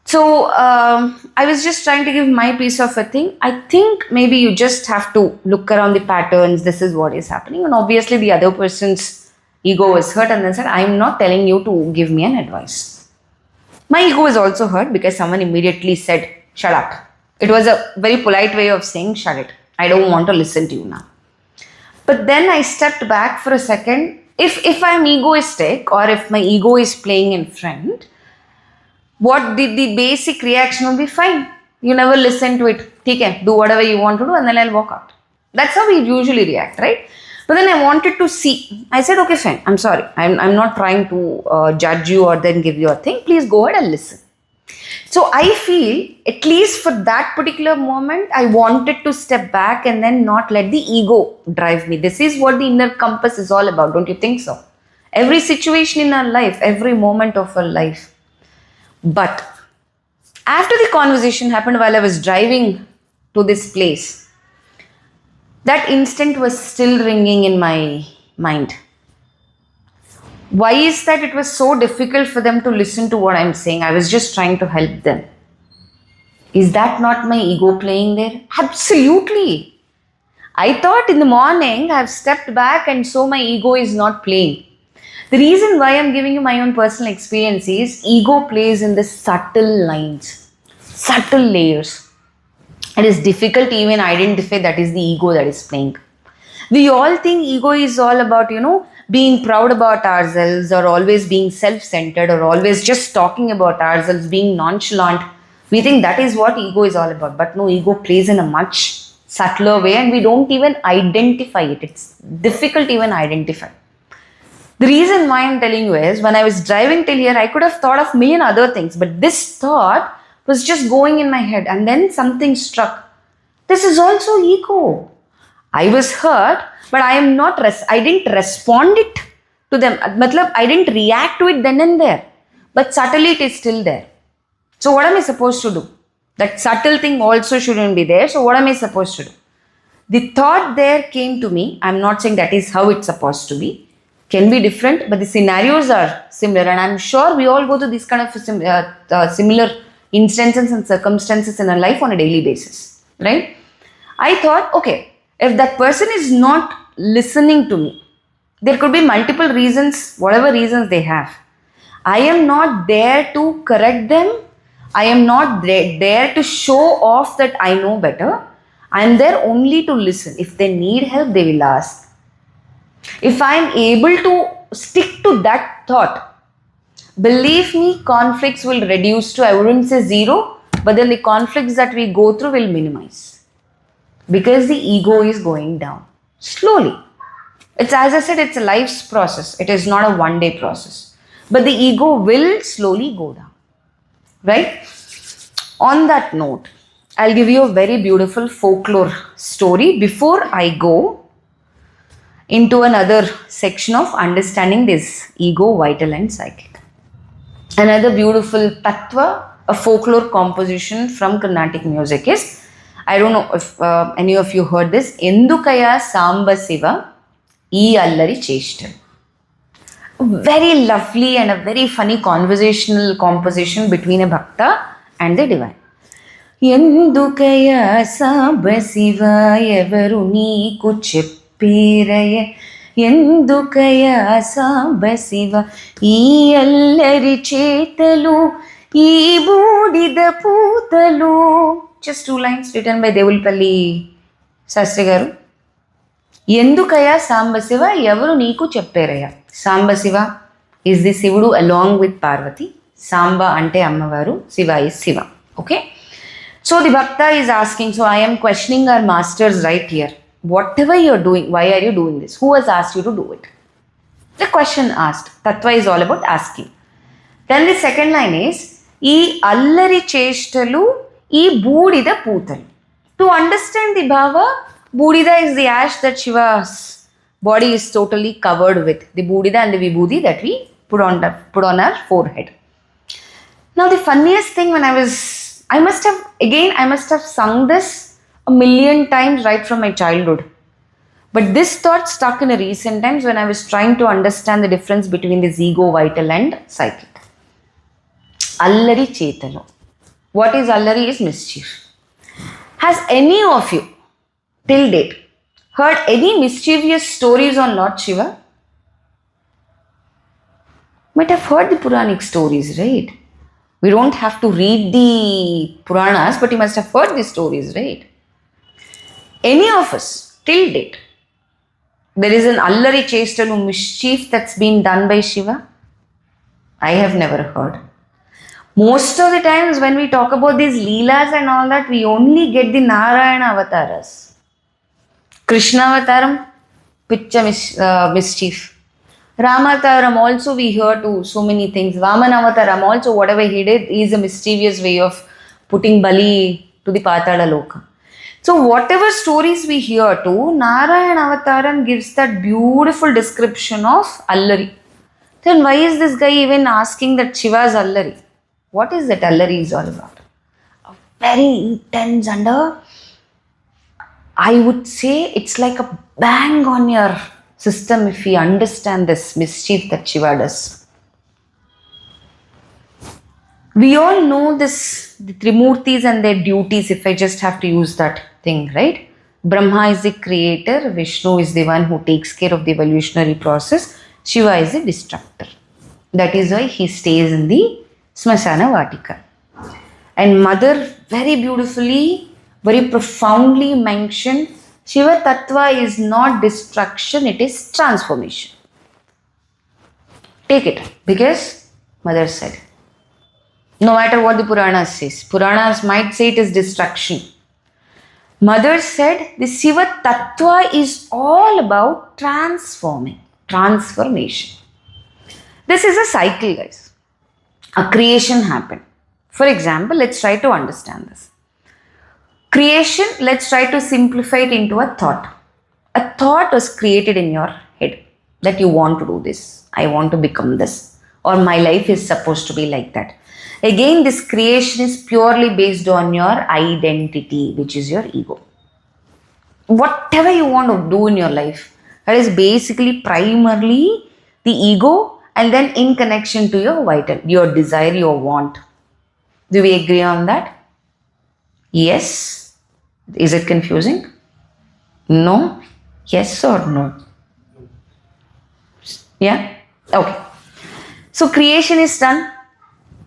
So, I was just trying to give my piece of a thing. I think maybe you just have to look around the patterns. This is what is happening. And obviously, the other person's ego was hurt and then said, I'm not telling you to give me an advice. My ego was also hurt because someone immediately said, shut up. It was a very polite way of saying, shut it. I don't want to listen to you now. But then I stepped back for a second. If I'm egoistic or if my ego is playing in front, what the basic reaction would be, fine. You never listen to it. Okay, do whatever you want to do and then I'll walk out. That's how we usually react, right? But then I wanted to see. I said, okay, fine. I'm sorry. I'm not trying to judge you or then give you a thing. Please go ahead and listen. So I feel, at least for that particular moment, I wanted to step back and then not let the ego drive me. This is what the inner compass is all about. Don't you think so? Every situation in our life, every moment of our life. But after the conversation happened while I was driving to this place, that instant was still ringing in my mind. Why is that it was so difficult for them to listen to what I'm saying? I was just trying to help them. Is that not my ego playing there? Absolutely. I thought in the morning I've stepped back and so my ego is not playing. The reason why I'm giving you my own personal experience is ego plays in the subtle lines, subtle layers. It is difficult to even identify that is the ego that is playing. We all think ego is all about, being proud about ourselves or always being self-centered or always just talking about ourselves, being nonchalant. We think that is what ego is all about. But no, ego plays in a much subtler way and we don't even identify it. It's difficult to even identify. The reason why I'm telling you is when I was driving till here, I could have thought of million other things. But this thought was just going in my head and then something struck. This is also ego. I was hurt, but I didn't respond it to them. I didn't react to it then and there. But subtly it is still there. So what am I supposed to do? That subtle thing also shouldn't be there. So what am I supposed to do? The thought there came to me. I'm not saying that is how it's supposed to be. Can be different, but the scenarios are similar. And I'm sure we all go through this kind of similar instances and circumstances in our life on a daily basis. Right? I thought, okay, if that person is not listening to me, there could be multiple reasons, whatever reasons they have. I am not there to correct them. I am not there to show off that I know better. I am there only to listen. If they need help, they will ask. If I am able to stick to that thought, believe me, conflicts will reduce to, I wouldn't say zero, but then the conflicts that we go through will minimize. Because the ego is going down slowly. It's, as I said, it's a life's process. It is not a one-day process. But the ego will slowly go down. Right? On that note, I'll give you a very beautiful folklore story before I go into another section of understanding this ego, vital and psychic. Another beautiful tattva, a folklore composition from Carnatic music is, I don't know if any of you heard this, Endukaya Samba Siva E Allari Cheshtal. Very lovely and a very funny conversational composition between a bhakta and the divine. Endukaya Samba Siva Evaru Neeku Chepperaye Endukaya Samba Siva E Allari Chetalu E Budida Putalu. Just 2 lines written by Devulpalli Sastri Garu. Endukaya Sambasiva Yavaru Neeku Chepperaya. Sambasiva is the Sivudu along with Parvati. Samba ante Ammavaru, Siva is Siva. Okay? So the Bhakta is asking, so I am questioning our masters right here. Whatever you are doing, why are you doing this? Who has asked you to do it? The question asked. Tattva is all about asking. Then the second line is, E Allari Cheshtalu E Budida Putalu. To understand the bhava, Budida is the ash that Shiva's body is totally covered with. The Budida and the Vibhuti that we put on our forehead. Now the funniest thing when I must have sung this a million times right from my childhood. But this thought stuck in a recent times when I was trying to understand the difference between this ego, vital and psychic. Allari Chetalu. What is Allari is mischief. Has any of you, till date, heard any mischievous stories on Lord Shiva? Might have heard the Puranic stories, right? We don't have to read the Puranas, but you must have heard the stories, right? Any of us, till date, there is an Allari Chestalu mischief that's been done by Shiva? I have never heard. Most of the times when we talk about these Leelas and all that, we only get the Narayana avatars. Krishna avataram, picture mischief. Ramataram also we hear too so many things. Vamanavataram also whatever he did is a mischievous way of putting Bali to the Patala Loka. So whatever stories we hear too, Narayana Avataram gives that beautiful description of Allari. Then why is this guy even asking that Shiva's Allari? What is that Allari is all about? A very intense and I would say it's like a bang on your system if you understand this mischief that Shiva does. We all know this, the Trimurtis and their duties, if I just have to use that thing, right? Brahma is the creator, Vishnu is the one who takes care of the evolutionary process, Shiva is the destructor. That is why he stays in the Smasana Vatika. And Mother very beautifully, very profoundly mentioned, Shiva Tattva is not destruction, it is transformation. Take it, because Mother said. No matter what the Puranas says, Puranas might say it is destruction. Mother said the Shiva Tattva is all about transformation. This is a cycle, guys. A creation happened. For example, let's try to understand this. Creation, let's try to simplify it into a thought. A thought was created in your head that you want to do this, I want to become this, or my life is supposed to be like that. Again, this creation is purely based on your identity, which is your ego. Whatever you want to do in your life, that is basically primarily the ego and then in connection to your vital, your desire, your want. Do we agree on that? Yes. Is it confusing? No? Yes or no? Yeah? Okay. So creation is done.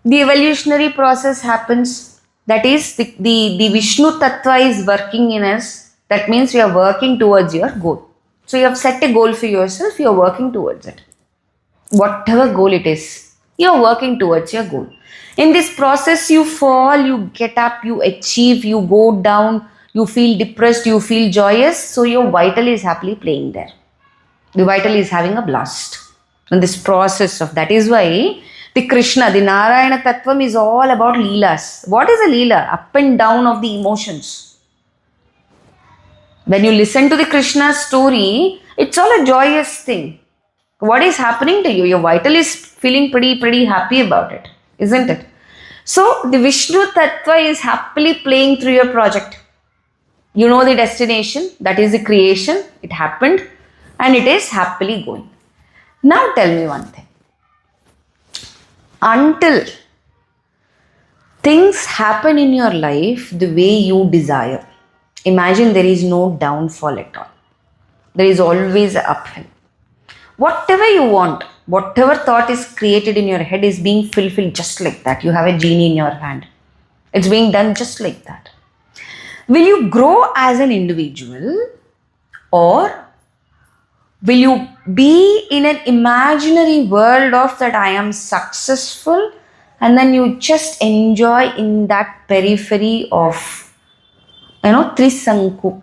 The evolutionary process happens. That is, the Vishnu Tattva is working in us. That means you are working towards your goal. So you have set a goal for yourself, you are working towards it. Whatever goal it is, you are working towards your goal. In this process, you fall, you get up, you achieve, you go down, you feel depressed, you feel joyous. So your vital is happily playing there. The vital is having a blast. In this process of that is why the Krishna, the Narayana Tattvam is all about Leelas. What is a Leela? Up and down of the emotions. When you listen to the Krishna story, it's all a joyous thing. What is happening to you? Your vital is feeling pretty happy about it, isn't it? So the Vishnu Tattva is happily playing through your project. You know the destination, that is the creation, it happened and it is happily going. Now tell me one thing. Until things happen in your life the way you desire, imagine there is no downfall at all. There is always an uphill. Whatever you want, whatever thought is created in your head is being fulfilled just like that. You have a genie in your hand. It's being done just like that. Will you grow as an individual or will you be in an imaginary world of that I am successful and then you just enjoy in that periphery of, Trisanku.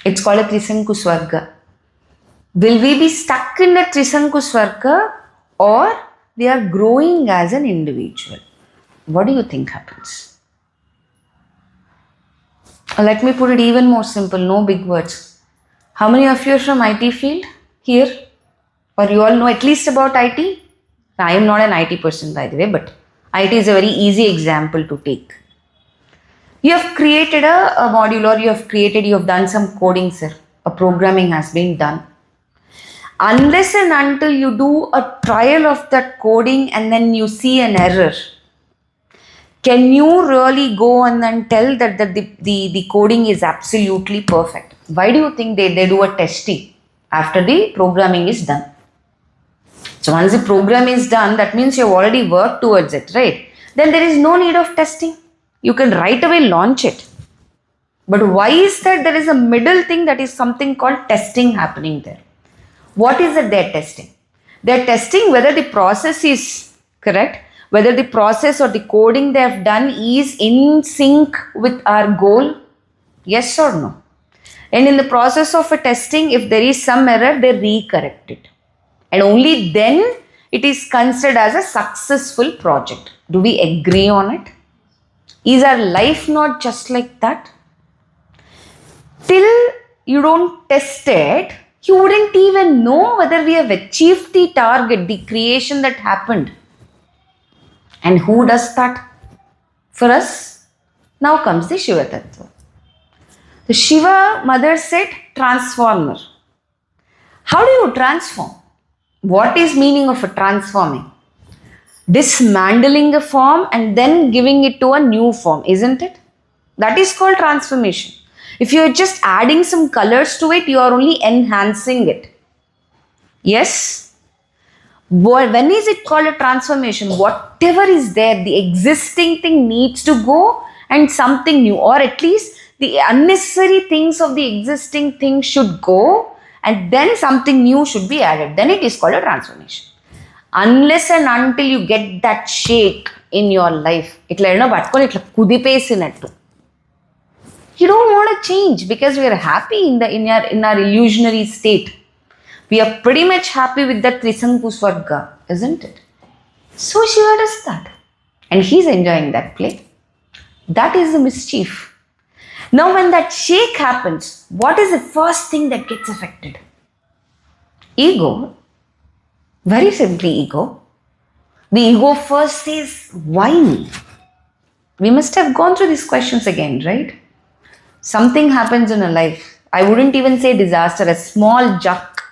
It's called a Trisanku Swarga. Will we be stuck in a Trisanku Swarga or we are growing as an individual? What do you think happens? Let me put it even more simple, no big words. How many of you are from IT field here? Or you all know at least about IT? I am not an IT person by the way, but IT is a very easy example to take. You have created a module or you have done some coding, sir. A programming has been done. Unless and until you do a trial of that coding and then you see an error, can you really go and then tell that the coding is absolutely perfect? Why do you think they do a testing after the programming is done? So once the program is done, that means you have already worked towards it, right? Then there is no need of testing. You can right away launch it. But why is that there is a middle thing that is something called testing happening there? What is it they're testing? They're testing whether the process is correct, whether the process or the coding they have done is in sync with our goal? Yes or no? And in the process of a testing, if there is some error, they recorrect it. And only then it is considered as a successful project. Do we agree on it? Is our life not just like that? Till you don't test it, you wouldn't even know whether we have achieved the target, the creation that happened. And who does that for us? Now comes the Shiva Tattva. The Shiva mother said transformer. How do you transform? What is meaning of a transforming? Dismantling a form and then giving it to a new form, isn't it? That is called transformation. If you are just adding some colors to it, you are only enhancing it. Yes? When is it called a transformation? Whatever is there, the existing thing needs to go and something new, or at least the unnecessary things of the existing thing should go and then something new should be added. Then it is called a transformation. Unless and until you get that shake in your life, you don't want to change because we are happy in our illusionary state. We are pretty much happy with that Trisanku Swarga, isn't it? So Shiva does that. And he's enjoying that play. That is the mischief. Now when that shake happens, what is the first thing that gets affected? Ego. Very simply ego. The ego first says, why me? We must have gone through these questions again, right? Something happens in a life. I wouldn't even say disaster, a small jerk.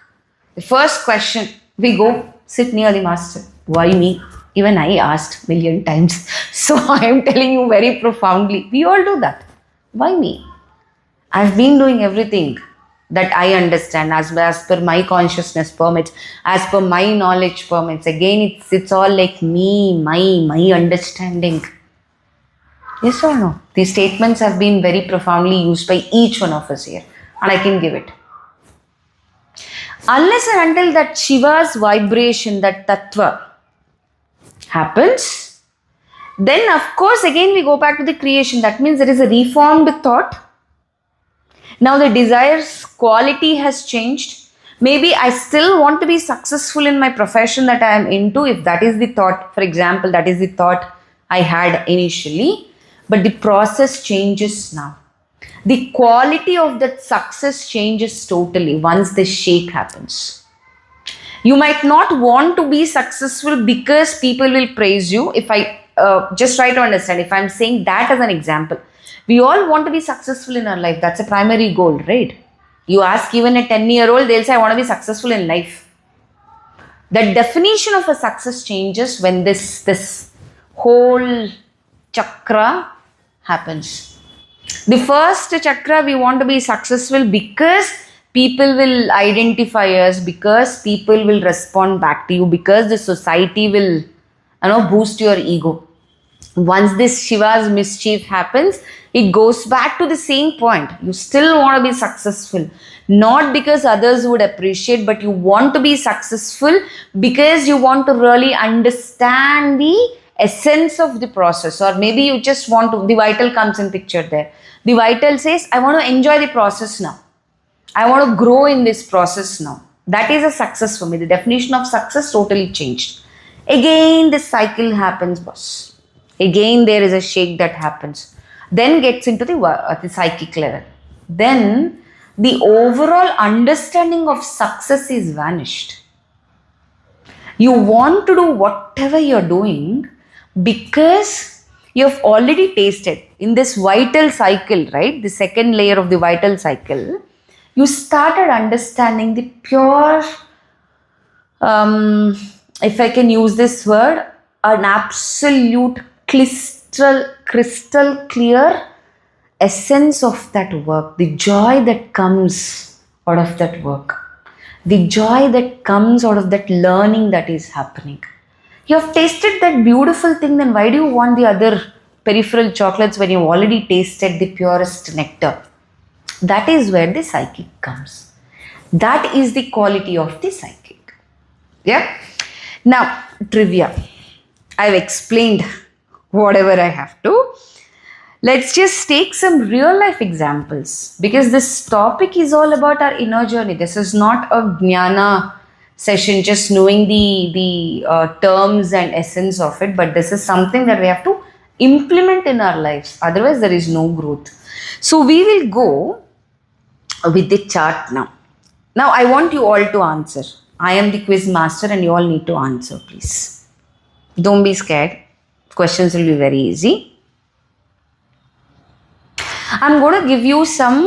The first question, we go sit near the master. Why me? Even I asked million times. So I am telling you very profoundly. We all do that. Why me? I've been doing everything that I understand as per my consciousness permits, as per my knowledge permits. Again, it's all like me, my understanding. Yes or no? These statements have been very profoundly used by each one of us here. And I can give it. Unless and until that Shiva's vibration, that tattva happens, then of course again we go back to the creation. That means there is a reformed thought. Now the desire's quality has changed. Maybe I still want to be successful in my profession that I am into, if that is the thought. For example, that is the thought I had initially. But the process changes now. The quality of that success changes totally once the shake happens. You might not want to be successful because people will praise you. If I just try to understand, if I'm saying that as an example, we all want to be successful in our life. That's a primary goal, right? You ask even a 10-year-old, they'll say, I want to be successful in life. The definition of a success changes when this whole chakra happens. The first chakra, we want to be successful because people will identify us, because people will respond back to you, because the society will boost your ego. Once this Shiva's mischief happens, it goes back to the same point. You still want to be successful. Not because others would appreciate, but you want to be successful because you want to really understand the essence of the process. Or maybe you just want to, the vital comes in picture there. The vital says, I want to enjoy the process now. I want to grow in this process now. That is a success for me. The definition of success totally changed. Again, this cycle happens, boss. Again, there is a shake that happens. Then gets into the psychic level. Then the overall understanding of success is vanished. You want to do whatever you're doing because you have already tasted in this vital cycle, right? The second layer of the vital cycle, you started understanding the pure, if I can use this word, an absolute crystal clear essence of that work, the joy that comes out of that work, the joy that comes out of that learning that is happening. You have tasted that beautiful thing, then why do you want the other peripheral chocolates when you've already tasted the purest nectar? That is where the psychic comes. That is the quality of the psychic. Yeah? Now, trivia. I've explained whatever I have to. Let's just take some real life examples because this topic is all about our inner journey. This is not a jnana session, just knowing the terms and essence of it, but this is something that we have to implement in our lives. Otherwise, there is no growth. So we will go with the chart now. Now, I want you all to answer. I am the quiz master and you all need to answer, please. Don't be scared. Questions will be very easy. I'm going to give you some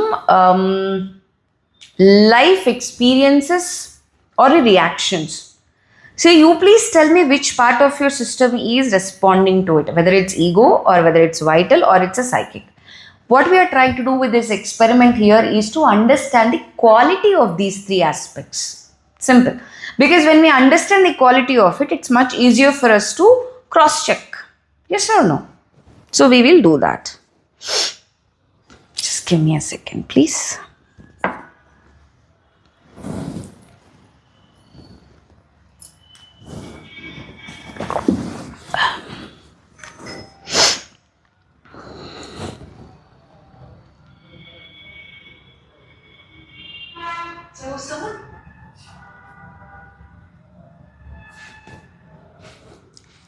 life experiences or reactions. So, you please tell me which part of your system is responding to it, whether it's ego or whether it's vital or it's a psychic. What we are trying to do with this experiment here is to understand the quality of these three aspects. Simple. Because when we understand the quality of it, it's much easier for us to cross-check. Yes or no? So, we will do that. Just give me a second, please.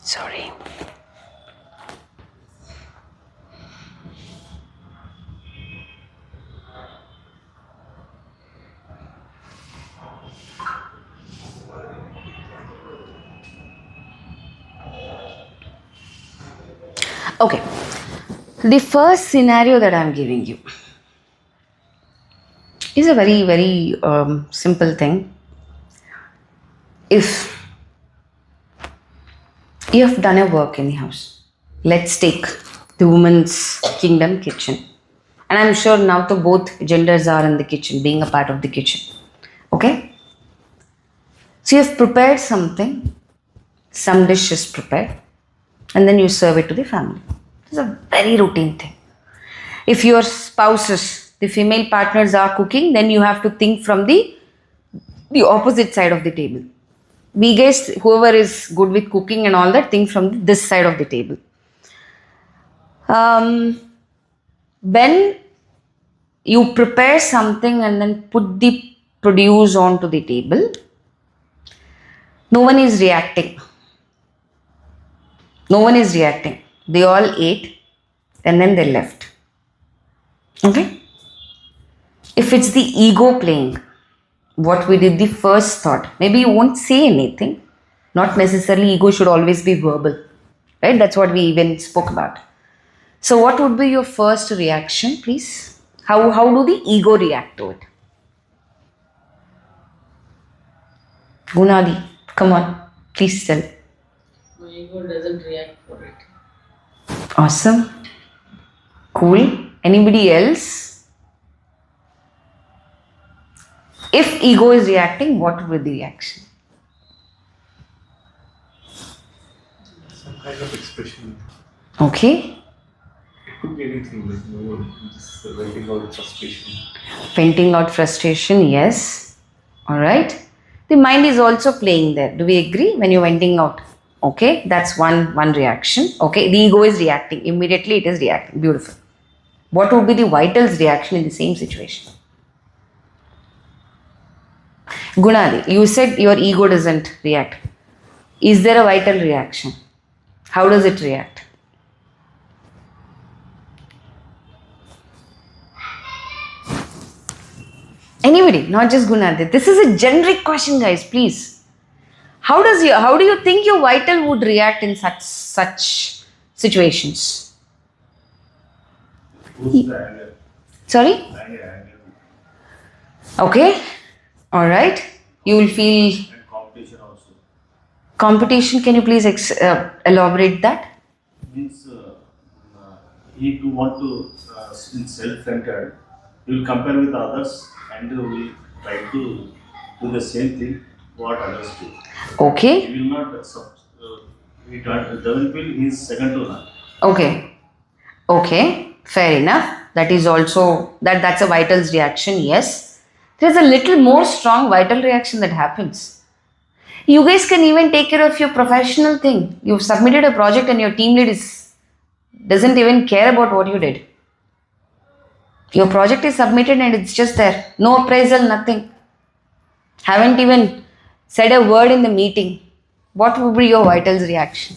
Sorry. Okay. The first scenario that I'm giving you is a very, very simple thing. If you have done a work in the house, let's take the woman's kingdom kitchen. And I'm sure now the both genders are in the kitchen, being a part of the kitchen. Okay? So you have prepared something, some dish is prepared, and then you serve it to the family. It's a very routine thing. If your spouses, the female partners are cooking, then you have to think from the opposite side of the table. We guess whoever is good with cooking and all that, think from this side of the table. When you prepare something and then put the produce onto the table, no one is reacting. No one is reacting. They all ate and then they left. Okay? If it's the ego playing, what we did, the first thought, maybe you won't say anything. Not necessarily ego should always be verbal. Right? That's what we even spoke about. So what would be your first reaction, please? How do the ego react to it? Gunadi, come on, please tell. My ego doesn't react for it. Awesome. Cool. Anybody else? If ego is reacting, what would be the reaction? Some kind of expression. Okay. It could be anything like just venting out frustration. Venting out frustration, yes. Alright. The mind is also playing there. Do we agree? When you're venting out. Okay, that's one reaction. Okay, the ego is reacting. Immediately it is reacting. Beautiful. What would be the vital's reaction in the same situation? Gunadi, you said your ego doesn't react. Is there a vital reaction? How does it react? Anybody, not just Gunadi. This is a generic question, guys, please. How do you think your vital would react in such situations? Who's the anger? Sorry? Anger. Okay. Alright. You will feel And competition also. competition. Can you please elaborate that? Means he to want to in self-centered, he will compare with others and will try to do the same thing what others do. Okay. He will not he doesn't feel he is second to none. Okay. Okay. Fair enough. That is also that's a vital's reaction. Yes. There's a little more strong vital reaction that happens. You guys can even take care of your professional thing. You've submitted a project and your team lead doesn't even care about what you did. Your project is submitted and it's just there. No appraisal, nothing. Haven't even said a word in the meeting. What would be your vitals reaction?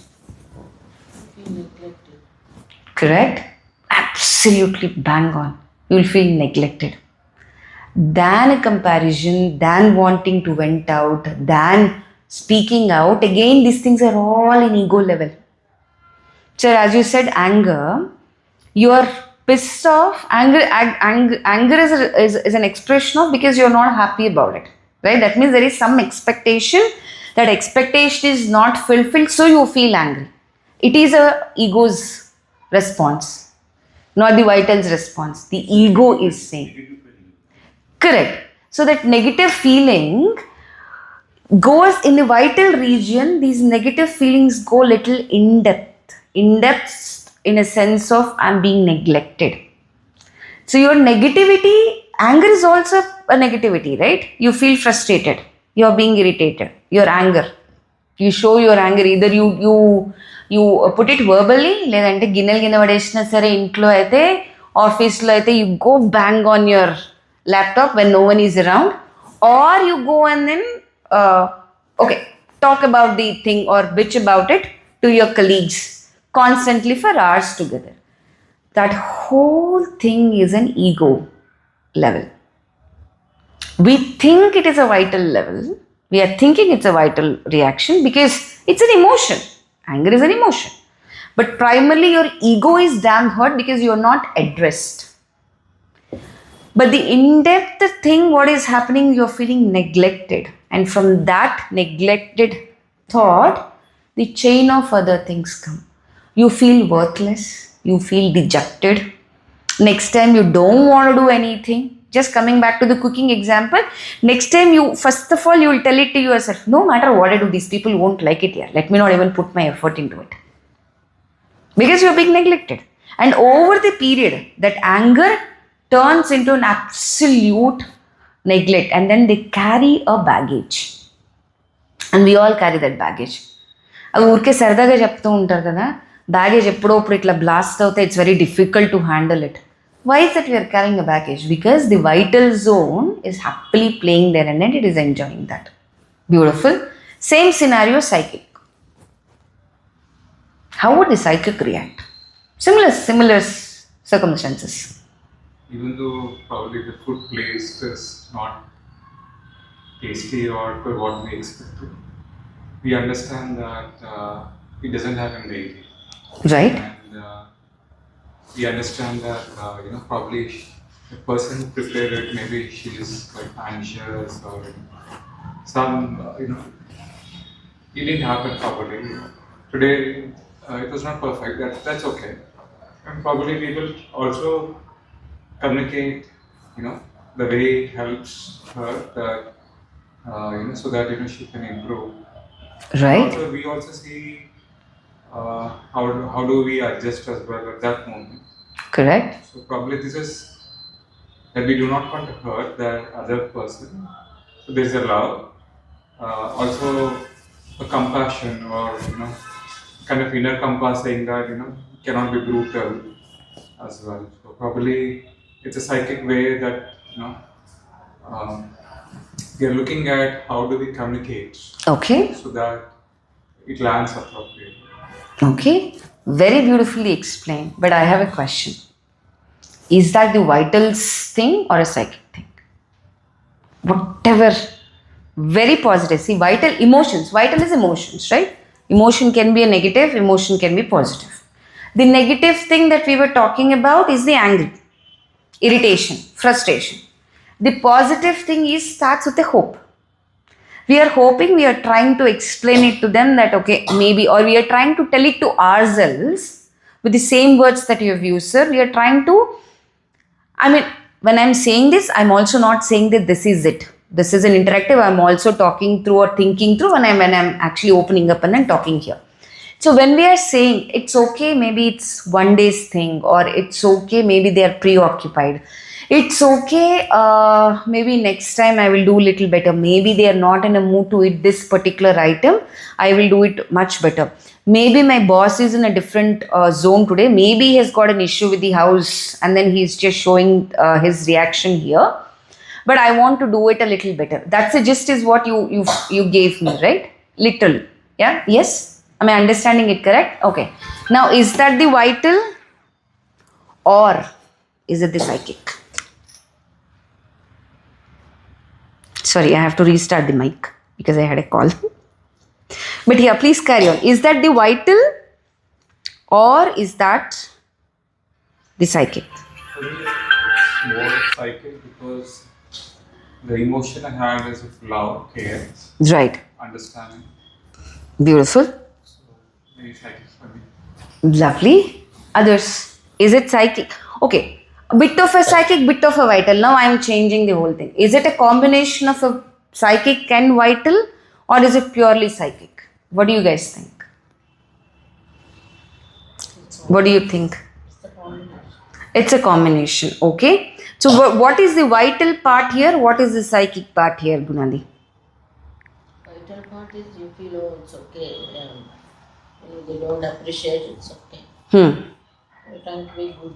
Feel neglected. Correct? Absolutely bang on. You will feel neglected. Than a comparison, than wanting to vent out, than speaking out. Again, these things are all in ego level. So as you said, anger, you are pissed off. Anger is an expression of because you're not happy about it. Right? That means there is some expectation. That expectation is not fulfilled, so you feel angry. It is a ego's response, not the vitals response. The ego is saying. Correct. So that negative feeling goes in the vital region. These negative feelings go little in depth in a sense of I'm being neglected. So your negativity, anger is also a negativity, right? You feel frustrated. You're being irritated. Your anger. You show your anger. Either you put it verbally, లేదంటే గిన్నెలు గిన్నె పడేసినా సరే ఇంట్లో అయితే ఆఫీస్లో అయితే you go bang on your laptop when no one is around, or you go and then talk about the thing or bitch about it to your colleagues constantly for hours together. That whole thing is an ego level. We think it is a vital level. We are thinking it's a vital reaction because it's an emotion. Anger is an emotion. But primarily your ego is damn hurt because you are not addressed. But the in-depth thing, what is happening, you're feeling neglected. And from that neglected thought, the chain of other things come. You feel worthless. You feel dejected. Next time you don't want to do anything. Just coming back to the cooking example, next time first of all, you will tell it to yourself, no matter what I do, these people won't like it here. Let me not even put my effort into it. Because you're being neglected. And over the period, that anger turns into an absolute neglect. And then they carry a baggage. And we all carry that baggage. అది ఊరికే సరదాగా చెప్తూ ఉంటారు కదా, baggage ఎప్పుడో ఇప్పుడు ఇట్లా blast అవుతే it's very difficult to handle it. Why is that we are carrying a baggage? Because the vital zone is happily playing there and it is enjoying that. Beautiful. Same scenario, psychic. How would the psychic react? Similar circumstances. Even though probably the food placed is not tasty or for what we expected, we understand that it doesn't happen daily. Right. And we understand that probably the person who prepared it, maybe she is quite anxious or some it didn't happen properly today. It was not perfect. That's okay. And probably we will also communicate the way it helps her that so that she can improve. Right. Also, we also see how do we adjust as well at that moment. Correct. So probably this is that we do not want to hurt the other person. So there's a love, also a compassion, or kind of inner compass saying that cannot be brutal as well. So probably it's a psychic way that we are looking at how do we communicate. Okay. So that it lands appropriately. Okay. Very beautifully explained. But I have a question. Is that the vitals thing or a psychic thing? Whatever. Very positive. See, vital emotions. Vital is emotions, right? Emotion can be a negative, emotion can be positive. The negative thing that we were talking about is the anger, irritation, frustration. The positive thing starts with a hope. We are hoping, we are trying to explain it to them that okay, maybe, or we are trying to tell it to ourselves with the same words that you have used, sir. We are trying to, when I'm saying this, I'm also not saying that this is it. This is an interactive. I'm also talking through or thinking through when I'm actually opening up and then talking here. So when we are saying it's okay, maybe it's one day's thing, or it's okay, maybe they are preoccupied. It's okay. Maybe next time I will do little better. Maybe they are not in a mood to eat this particular item. I will do it much better. Maybe my boss is in a different zone today. Maybe he has got an issue with the house and then he's just showing his reaction here. But I want to do it a little better. That's the gist is what you gave me, right? Little. Yeah? Yes? Am I understanding it correct? Okay. Now, is that the vital or is it the psychic? Sorry, I have to restart the mic because I had a call. But yeah, please carry on. Is that the vital or is that the psychic? For me, it's more psychic because the emotion I had is of love, care, Right. understanding. Beautiful. So maybe psychic for me. Lovely. Others. Is it psychic? Okay. Bit of a psychic, bit of a vital. Now I am changing the whole thing. Is it a combination of a psychic and vital or is it purely psychic? What do you guys think? What do you think? It's the combination. It's a combination. Okay. So what is the vital part here? What is the psychic part here, Gunadi? Vital part is you feel, oh, it's okay. They don't appreciate it's okay. You're trying to be good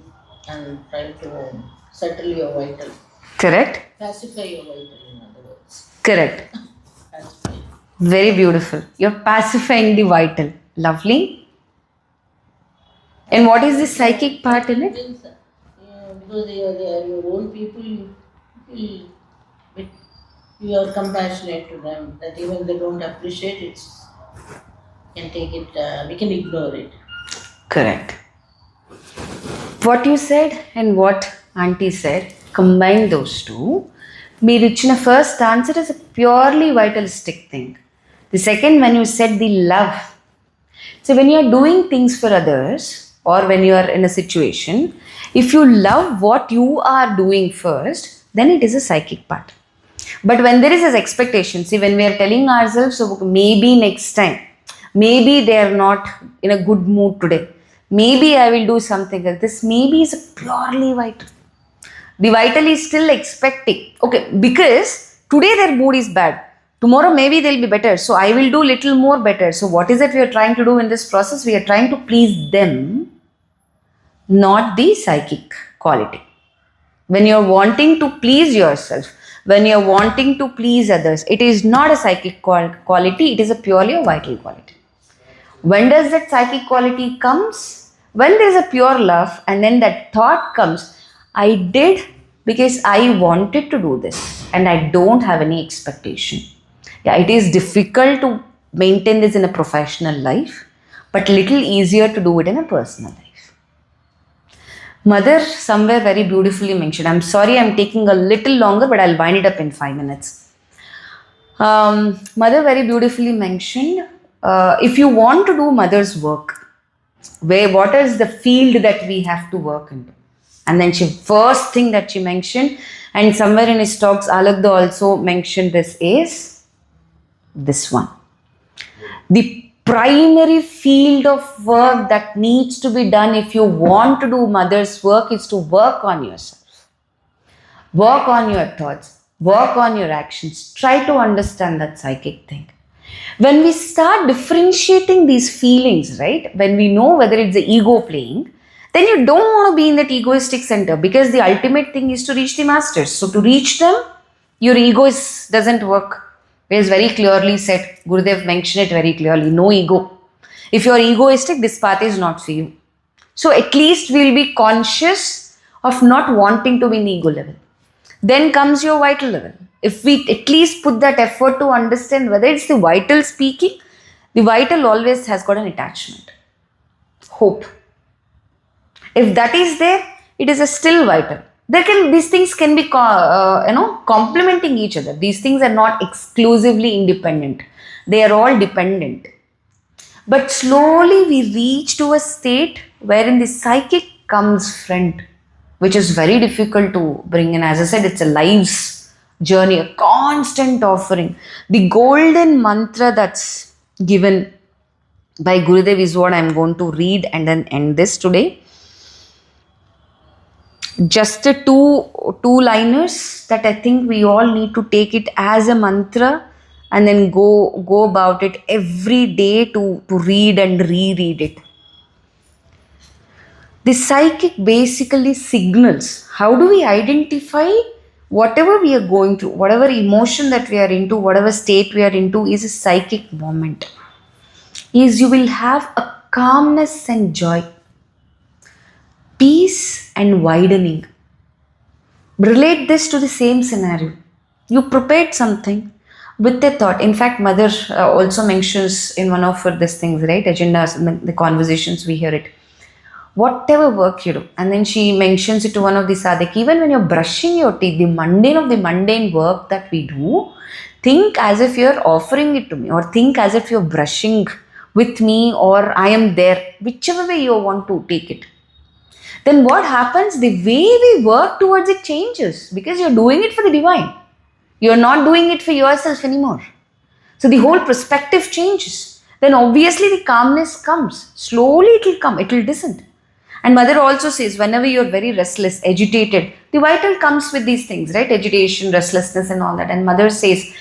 and trying to settle your vital. Correct? Pacify your vital, in other words. Correct. Pacify. Very beautiful. You're pacifying the vital. Lovely. And what is the psychic part in it? Means, because they are your own people, you feel bit, you are compassionate to them, that even they don't appreciate it, can take it, we can ignore it. Correct. What you said and what Auntie said, combine those two. Me Richina first answer is a purely vitalistic thing. The second, when you said the love. So when you are doing things for others or when you are in a situation, if you love what you are doing first, then it is a psychic part. But when there is this expectation, see, when we are telling ourselves, so maybe next time, maybe they are not in a good mood today, maybe I will do something like this, maybe is a purely vital. The vital is still expecting, okay, because today their mood is bad. Tomorrow maybe they'll be better, so I will do little more better. So what is it we are trying to do in this process? We are trying to please them, not the psychic quality. When you're wanting to please yourself, when you're wanting to please others, it is not a psychic quality, it is a purely a vital quality. When does that psychic quality comes? When there is a pure love and then that thought comes, I did because I wanted to do this and I don't have any expectation. Yeah, it is difficult to maintain this in a professional life, but little easier to do it in a personal life. Mother somewhere very beautifully mentioned. I'm sorry I'm taking a little longer, but I'll wind it up in 5 minutes. Mother very beautifully mentioned, if you want to do mother's work, what is the field that we have to work into? And then first thing that she mentioned, and somewhere in his talks, Alagda also mentioned this is this one. The primary field of work that needs to be done if you want to do mother's work is to work on yourself. Work on your thoughts. Work on your actions. Try to understand that psychic thing. When we start differentiating these feelings, right, when we know whether it's the ego playing, then you don't want to be in that egoistic center because the ultimate thing is to reach the masters. So to reach them, your ego doesn't work. It is very clearly said. Gurudev mentioned it very clearly. No ego. If you are egoistic, this path is not for you. So at least we'll be conscious of not wanting to be in the ego level. Then comes your vital level. If we at least put that effort to understand whether it's the vital speaking, the vital always has got an attachment. Hope. If that is there, it is a still vital. These things can be complementing each other. These things are not exclusively independent. They are all dependent. But slowly we reach to a state wherein the psychic comes front, which is very difficult to bring in. As I said, it's a life's journey, a constant offering. The golden mantra that's given by Gurudev is what I'm going to read and then end this today. Just the two liners that I think we all need to take it as a mantra and then go about it every day to read and reread it. The psychic basically signals. How do we identify whatever we are going through, whatever emotion that we are into, whatever state we are into is a psychic moment. Is you will have a calmness and joy, peace and widening. Relate this to the same scenario. You prepared something with a thought. In fact, Mother also mentions in one of her this things, right? Agendas, the conversations we hear it. Whatever work you do, and then she mentions it to one of the sadhak, even when you're brushing your teeth, the mundane of the mundane work that we do, think as if you're offering it to me, or think as if you're brushing with me, or I am there, whichever way you want to take it. Then what happens? The way we work towards it changes because you're doing it for the divine. You're not doing it for yourself anymore. So the whole perspective changes. Then obviously the calmness comes. Slowly it will come, it will descend. And Mother also says, whenever you're very restless, agitated, the vital comes with these things, right? Agitation, restlessness and all that. And Mother says,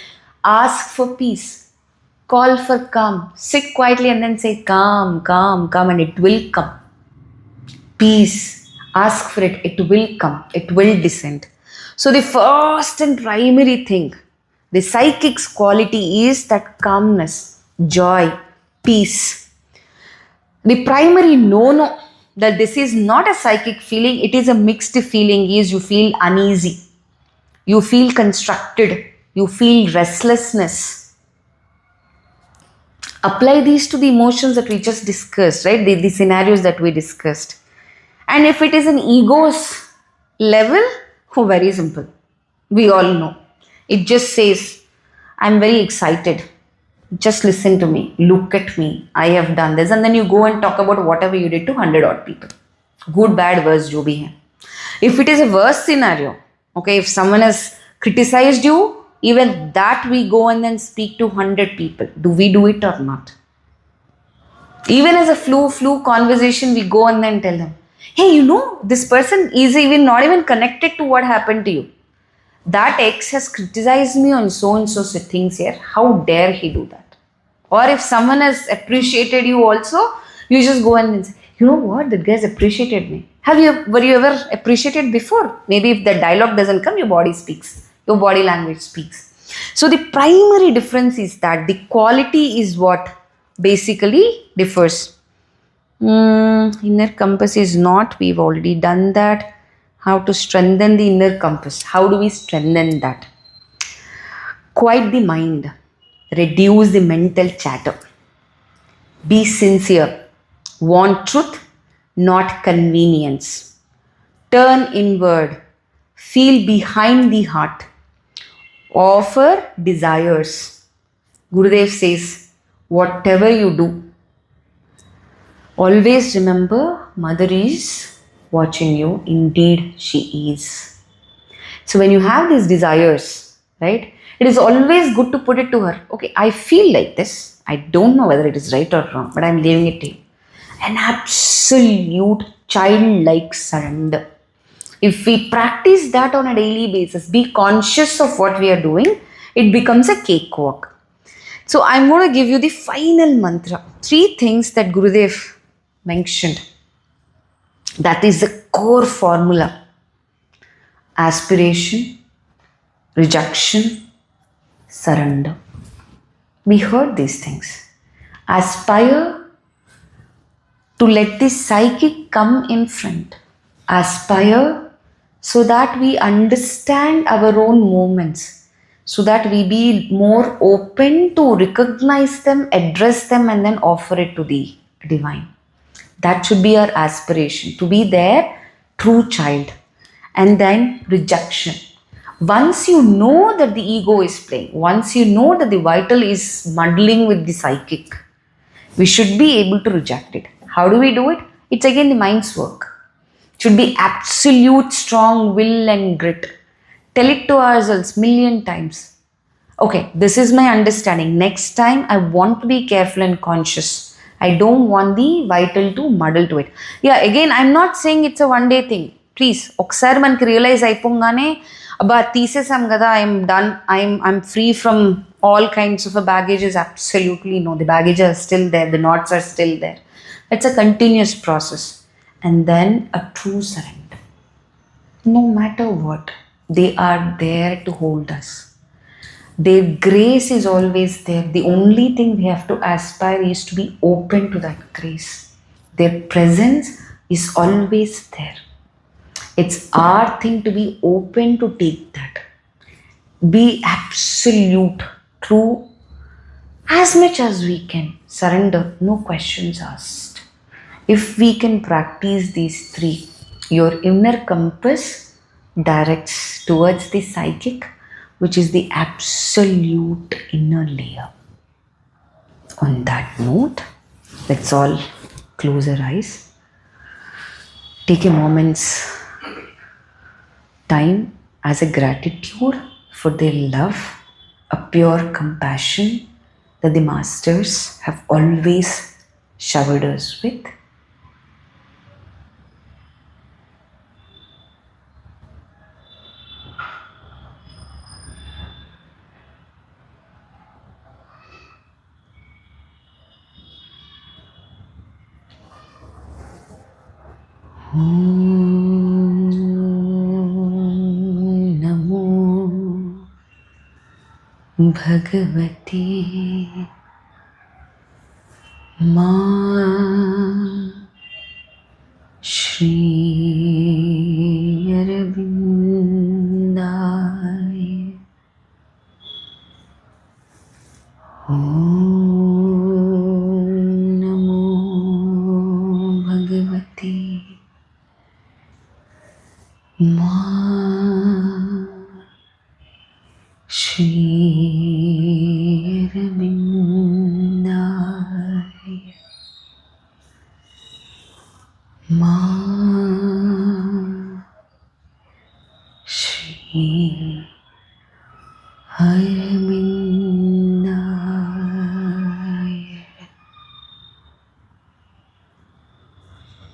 ask for peace, call for calm, sit quietly and then say calm, calm, calm, and it will come. Peace, ask for it, it will come, it will descend. So the first and primary thing, the psychic's quality is that calmness, joy, peace. The primary no, that this is not a psychic feeling, it is a mixed feeling, is you feel uneasy, you feel constructed, you feel restlessness. Apply these to the emotions that we just discussed, right? The scenarios that we discussed. And if it is an ego's level, very simple. We all know. It just says, I'm very excited. Just listen to me. Look at me. I have done this. And then you go and talk about whatever you did to 100 odd people. Good, bad, worse, jo bhi hai. If it is a worse scenario, okay, if someone has criticized you, even that we go and then speak to 100 people. Do we do it or not? Even as a flu conversation, we go and then tell them, hey, you know, this person is even not even connected to what happened to you. That ex has criticized me on so and so things here. How dare he do that? Or if someone has appreciated you also, you just go and say, you know what, that guy's appreciated me. Were you ever appreciated before? Maybe if the dialogue doesn't come, your body speaks. Your body language speaks. So the primary difference is that the quality is what basically differs. Inner compass is not, we've already done that. How to strengthen the inner compass? How do we strengthen that? Quiet the mind, reduce the mental chatter, be sincere, want truth, not convenience, turn inward, feel behind the heart, offer desires. Gurudev says, whatever you do, always remember, Mother is watching you. Indeed, she is. So when you have these desires, right, it is always good to put it to her. Okay, I feel like this. I don't know whether it is right or wrong, but I'm leaving it to you. An absolute childlike surrender. If we practice that on a daily basis, be conscious of what we are doing, it becomes a cakewalk. So I'm going to give you the final mantra. 3 things that Gurudev mentioned. That is the core formula. Aspiration, rejection, surrender. We heard these things. Aspire to let the psychic come in front. Aspire so that we understand our own movements, so that we be more open to recognize them, address them, and then offer it to the divine. That should be our aspiration, to be their true child. And then rejection. Once you know that the ego is playing, once you know that the vital is muddling with the psychic, we should be able to reject it. How do we do it? It's again the mind's work. It should be absolute strong will and grit. Tell it to ourselves million times. Okay, this is my understanding. Next time I want to be careful and conscious. I don't want the vital to muddle to it. Yeah, again, I'm not saying it's a one-day thing. Please ఒకసారి మనకి realise అయిపోగానే అబ్బా తీసేసాం కదా, I'm done, I'm free from all kinds of a baggages. Absolutely no, the baggages are still there, the knots are still there. It's a continuous process. And then a true surrender. No matter what, they are there to hold us. Their grace is always there. The only thing we have to aspire is to be open to that grace. Their presence is always there. It's our thing to be open to take that. Be absolute, true, as much as we can. Surrender, no questions asked. If we can practice these three, your inner compass directs towards the psychic, which is the absolute inner layer. On that note, let's all close our eyes. Take a moment's time as a gratitude for their love, a pure compassion that the masters have always showered us with. Namo Bhagavate Ma Shri Aurobindo.